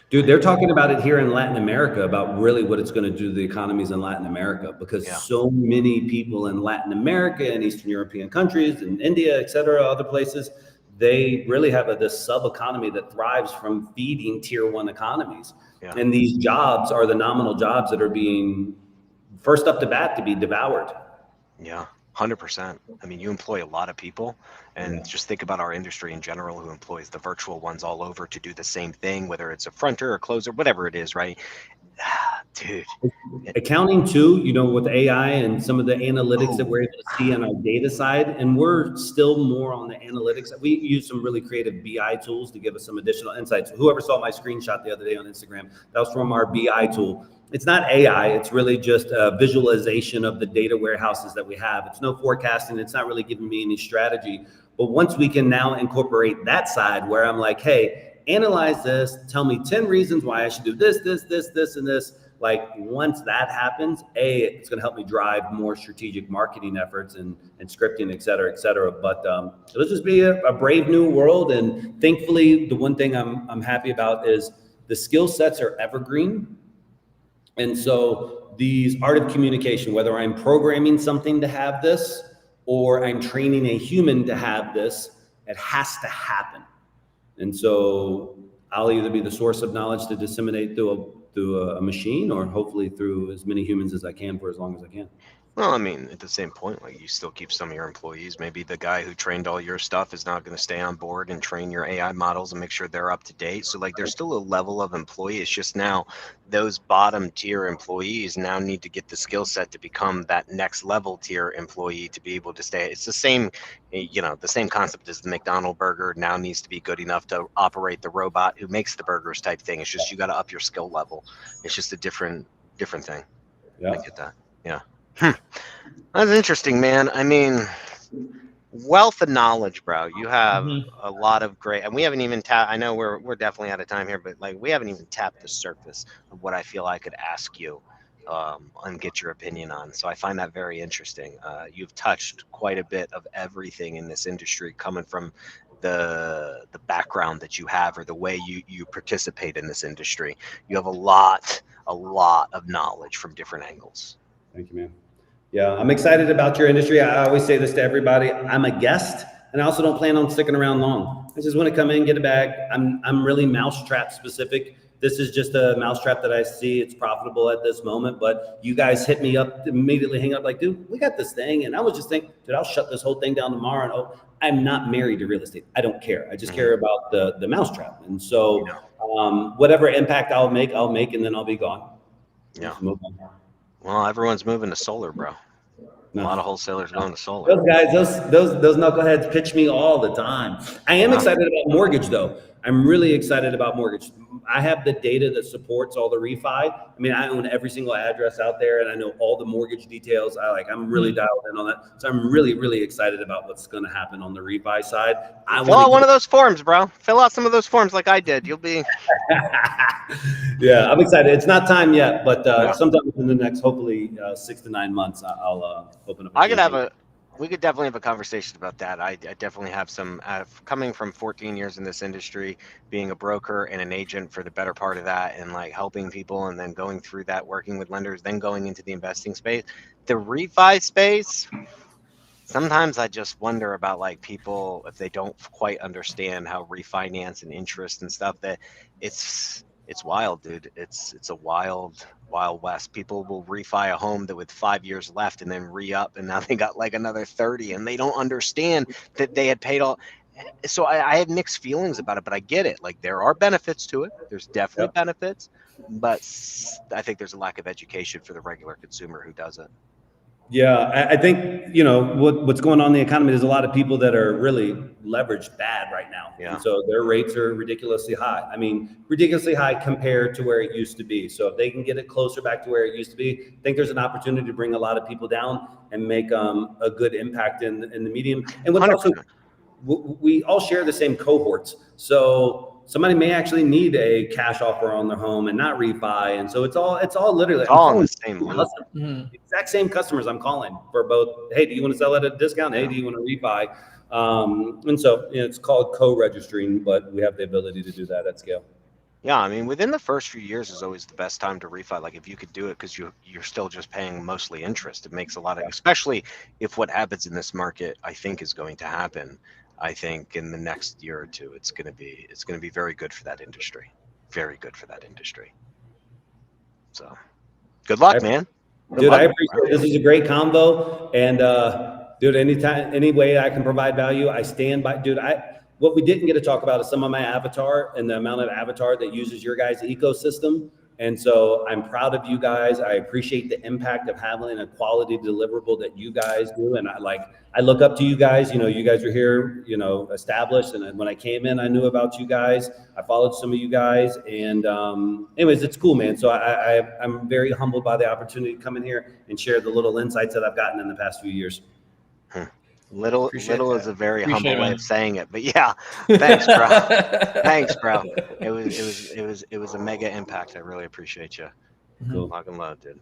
Dude, they're talking about it here in Latin America about really what it's going to do to the economies in Latin America because so many people in Latin America and Eastern European countries and India, et cetera, other places, they really have this sub economy that thrives from feeding tier one economies. Yeah. And these jobs are the nominal jobs that are being first up to bat to be devoured. Yeah, 100%. I mean, you employ a lot of people, and just think about our industry in general, who employs the virtual ones all over to do the same thing, whether it's a fronter or closer, whatever it is, right? Dude. Accounting too, you know, with AI and some of the analytics that we're able to see on our data side, and we're still more on the analytics. We use some really creative BI tools to give us some additional insights. Whoever saw my screenshot the other day on Instagram, that was from our BI tool. It's not AI, it's really just a visualization of the data warehouses that we have. It's no forecasting, it's not really giving me any strategy. But once we can now incorporate that side where I'm like, hey, analyze this, tell me 10 reasons why I should do this, and this. Like once that happens, it's going to help me drive more strategic marketing efforts and scripting, et cetera, et cetera. But it'll just be a brave new world. And thankfully, the one thing I'm happy about is the skill sets are evergreen. And so these art of communication, whether I'm programming something to have this or I'm training a human to have this, it has to happen. And so I'll either be the source of knowledge to disseminate through a machine, or hopefully through as many humans as I can for as long as I can. Well, I mean, at the same point, like you still keep some of your employees. Maybe the guy who trained all your stuff is not going to stay on board and train your AI models and make sure they're up to date. So like there's still a level of employee. It's just now those bottom tier employees now need to get the skill set to become that next level tier employee to be able to stay. It's the same, you know, the same concept as the McDonald's burger now needs to be good enough to operate the robot who makes the burgers type thing. It's just you got to up your skill level. It's just a different thing. Yeah. I get that. Yeah. That's interesting, man. I mean, wealth of knowledge, bro. You have a lot of great, and we haven't even tapped. I know we're definitely out of time here, but like we haven't even tapped the surface of what I feel I could ask you and get your opinion on. So I find that very interesting. You've touched quite a bit of everything in this industry, coming from the background that you have or the way you participate in this industry. You have a lot of knowledge from different angles. Thank you, man. Yeah, I'm excited about your industry. I always say this to everybody. I'm a guest, and I also don't plan on sticking around long. I just want to come in, get a bag. I'm really mousetrap specific. This is just a mousetrap that I see. It's profitable at this moment, but you guys hit me up, immediately hang up like, dude, we got this thing. And I was just thinking, dude, I'll shut this whole thing down tomorrow. And I'm not married to real estate. I don't care. I just care about the mousetrap. And so whatever impact I'll make, and then I'll be gone. Yeah. Well, everyone's moving to solar, bro. A lot of wholesalers going to solar. Those guys, those knuckleheads pitch me all the time. I am excited about mortgage, though. I'm really excited about mortgage. I have the data that supports all the refi. I mean, I own every single address out there, and I know all the mortgage details. I'm really dialed in on that. So I'm really, really excited about what's going to happen on the refi side. Fill out one of those forms, bro. Fill out some of those forms like I did. You'll be. Yeah, I'm excited. It's not time yet, but sometime within the next, hopefully, 6 to 9 months, I'll open up. We could definitely have a conversation about that. I definitely have some, coming from 14 years in this industry, being a broker and an agent for the better part of that, and like helping people, and then going through that, working with lenders, then going into the investing space, the refi space. Sometimes I just wonder about like people, if they don't quite understand how refinance and interest and stuff, that it's wild, dude. It's a wild west. People will refi a home that with 5 years left and then re-up, and now they got like another 30, and they don't understand that they had paid all. So I had mixed feelings about it, but I get it. Like there are benefits to it. There's definitely benefits, but I think there's a lack of education for the regular consumer who does it. Yeah, I think, what's going on in the economy, there's a lot of people that are really leveraged bad right now. Yeah. And so their rates are ridiculously high. I mean, ridiculously high compared to where it used to be. So if they can get it closer back to where it used to be, I think there's an opportunity to bring a lot of people down and make a good impact in the medium. And what's also, we all share the same cohorts. So somebody may actually need a cash offer on their home and not refi. And so it's all literally all in the same loop. Exact same customers I'm calling for both. Hey, do you want to sell at a discount? Hey, do you want to refi? And so it's called co-registering, but we have the ability to do that at scale. Yeah, I mean, within the first few years is always the best time to refi. Like if you could do it, because you're still just paying mostly interest. It makes a lot of, especially if what happens in this market, I think, is going to happen. I think in the next year or two, it's going to be very good for that industry. Very good for that industry. So good luck, man. Good Dude, luck, I appreciate it. This is a great combo. And dude, anytime, any way I can provide value, I stand by. Dude, what we didn't get to talk about is some of my avatar and the amount of avatar that uses your guys' ecosystem. And so I'm proud of you guys. I appreciate the impact of having a quality deliverable that you guys do. And I look up to you guys. You know, you guys are here, you know, established. And when I came in, I knew about you guys. I followed some of you guys. And anyways, it's cool, man. So I'm very humbled by the opportunity to come in here and share the little insights that I've gotten in the past few years. Little is a very Appreciate humble it, way man. of saying it, but yeah, thanks, bro. Thanks, bro. It was a mega impact. I really appreciate you. Cool. Lock and load, dude.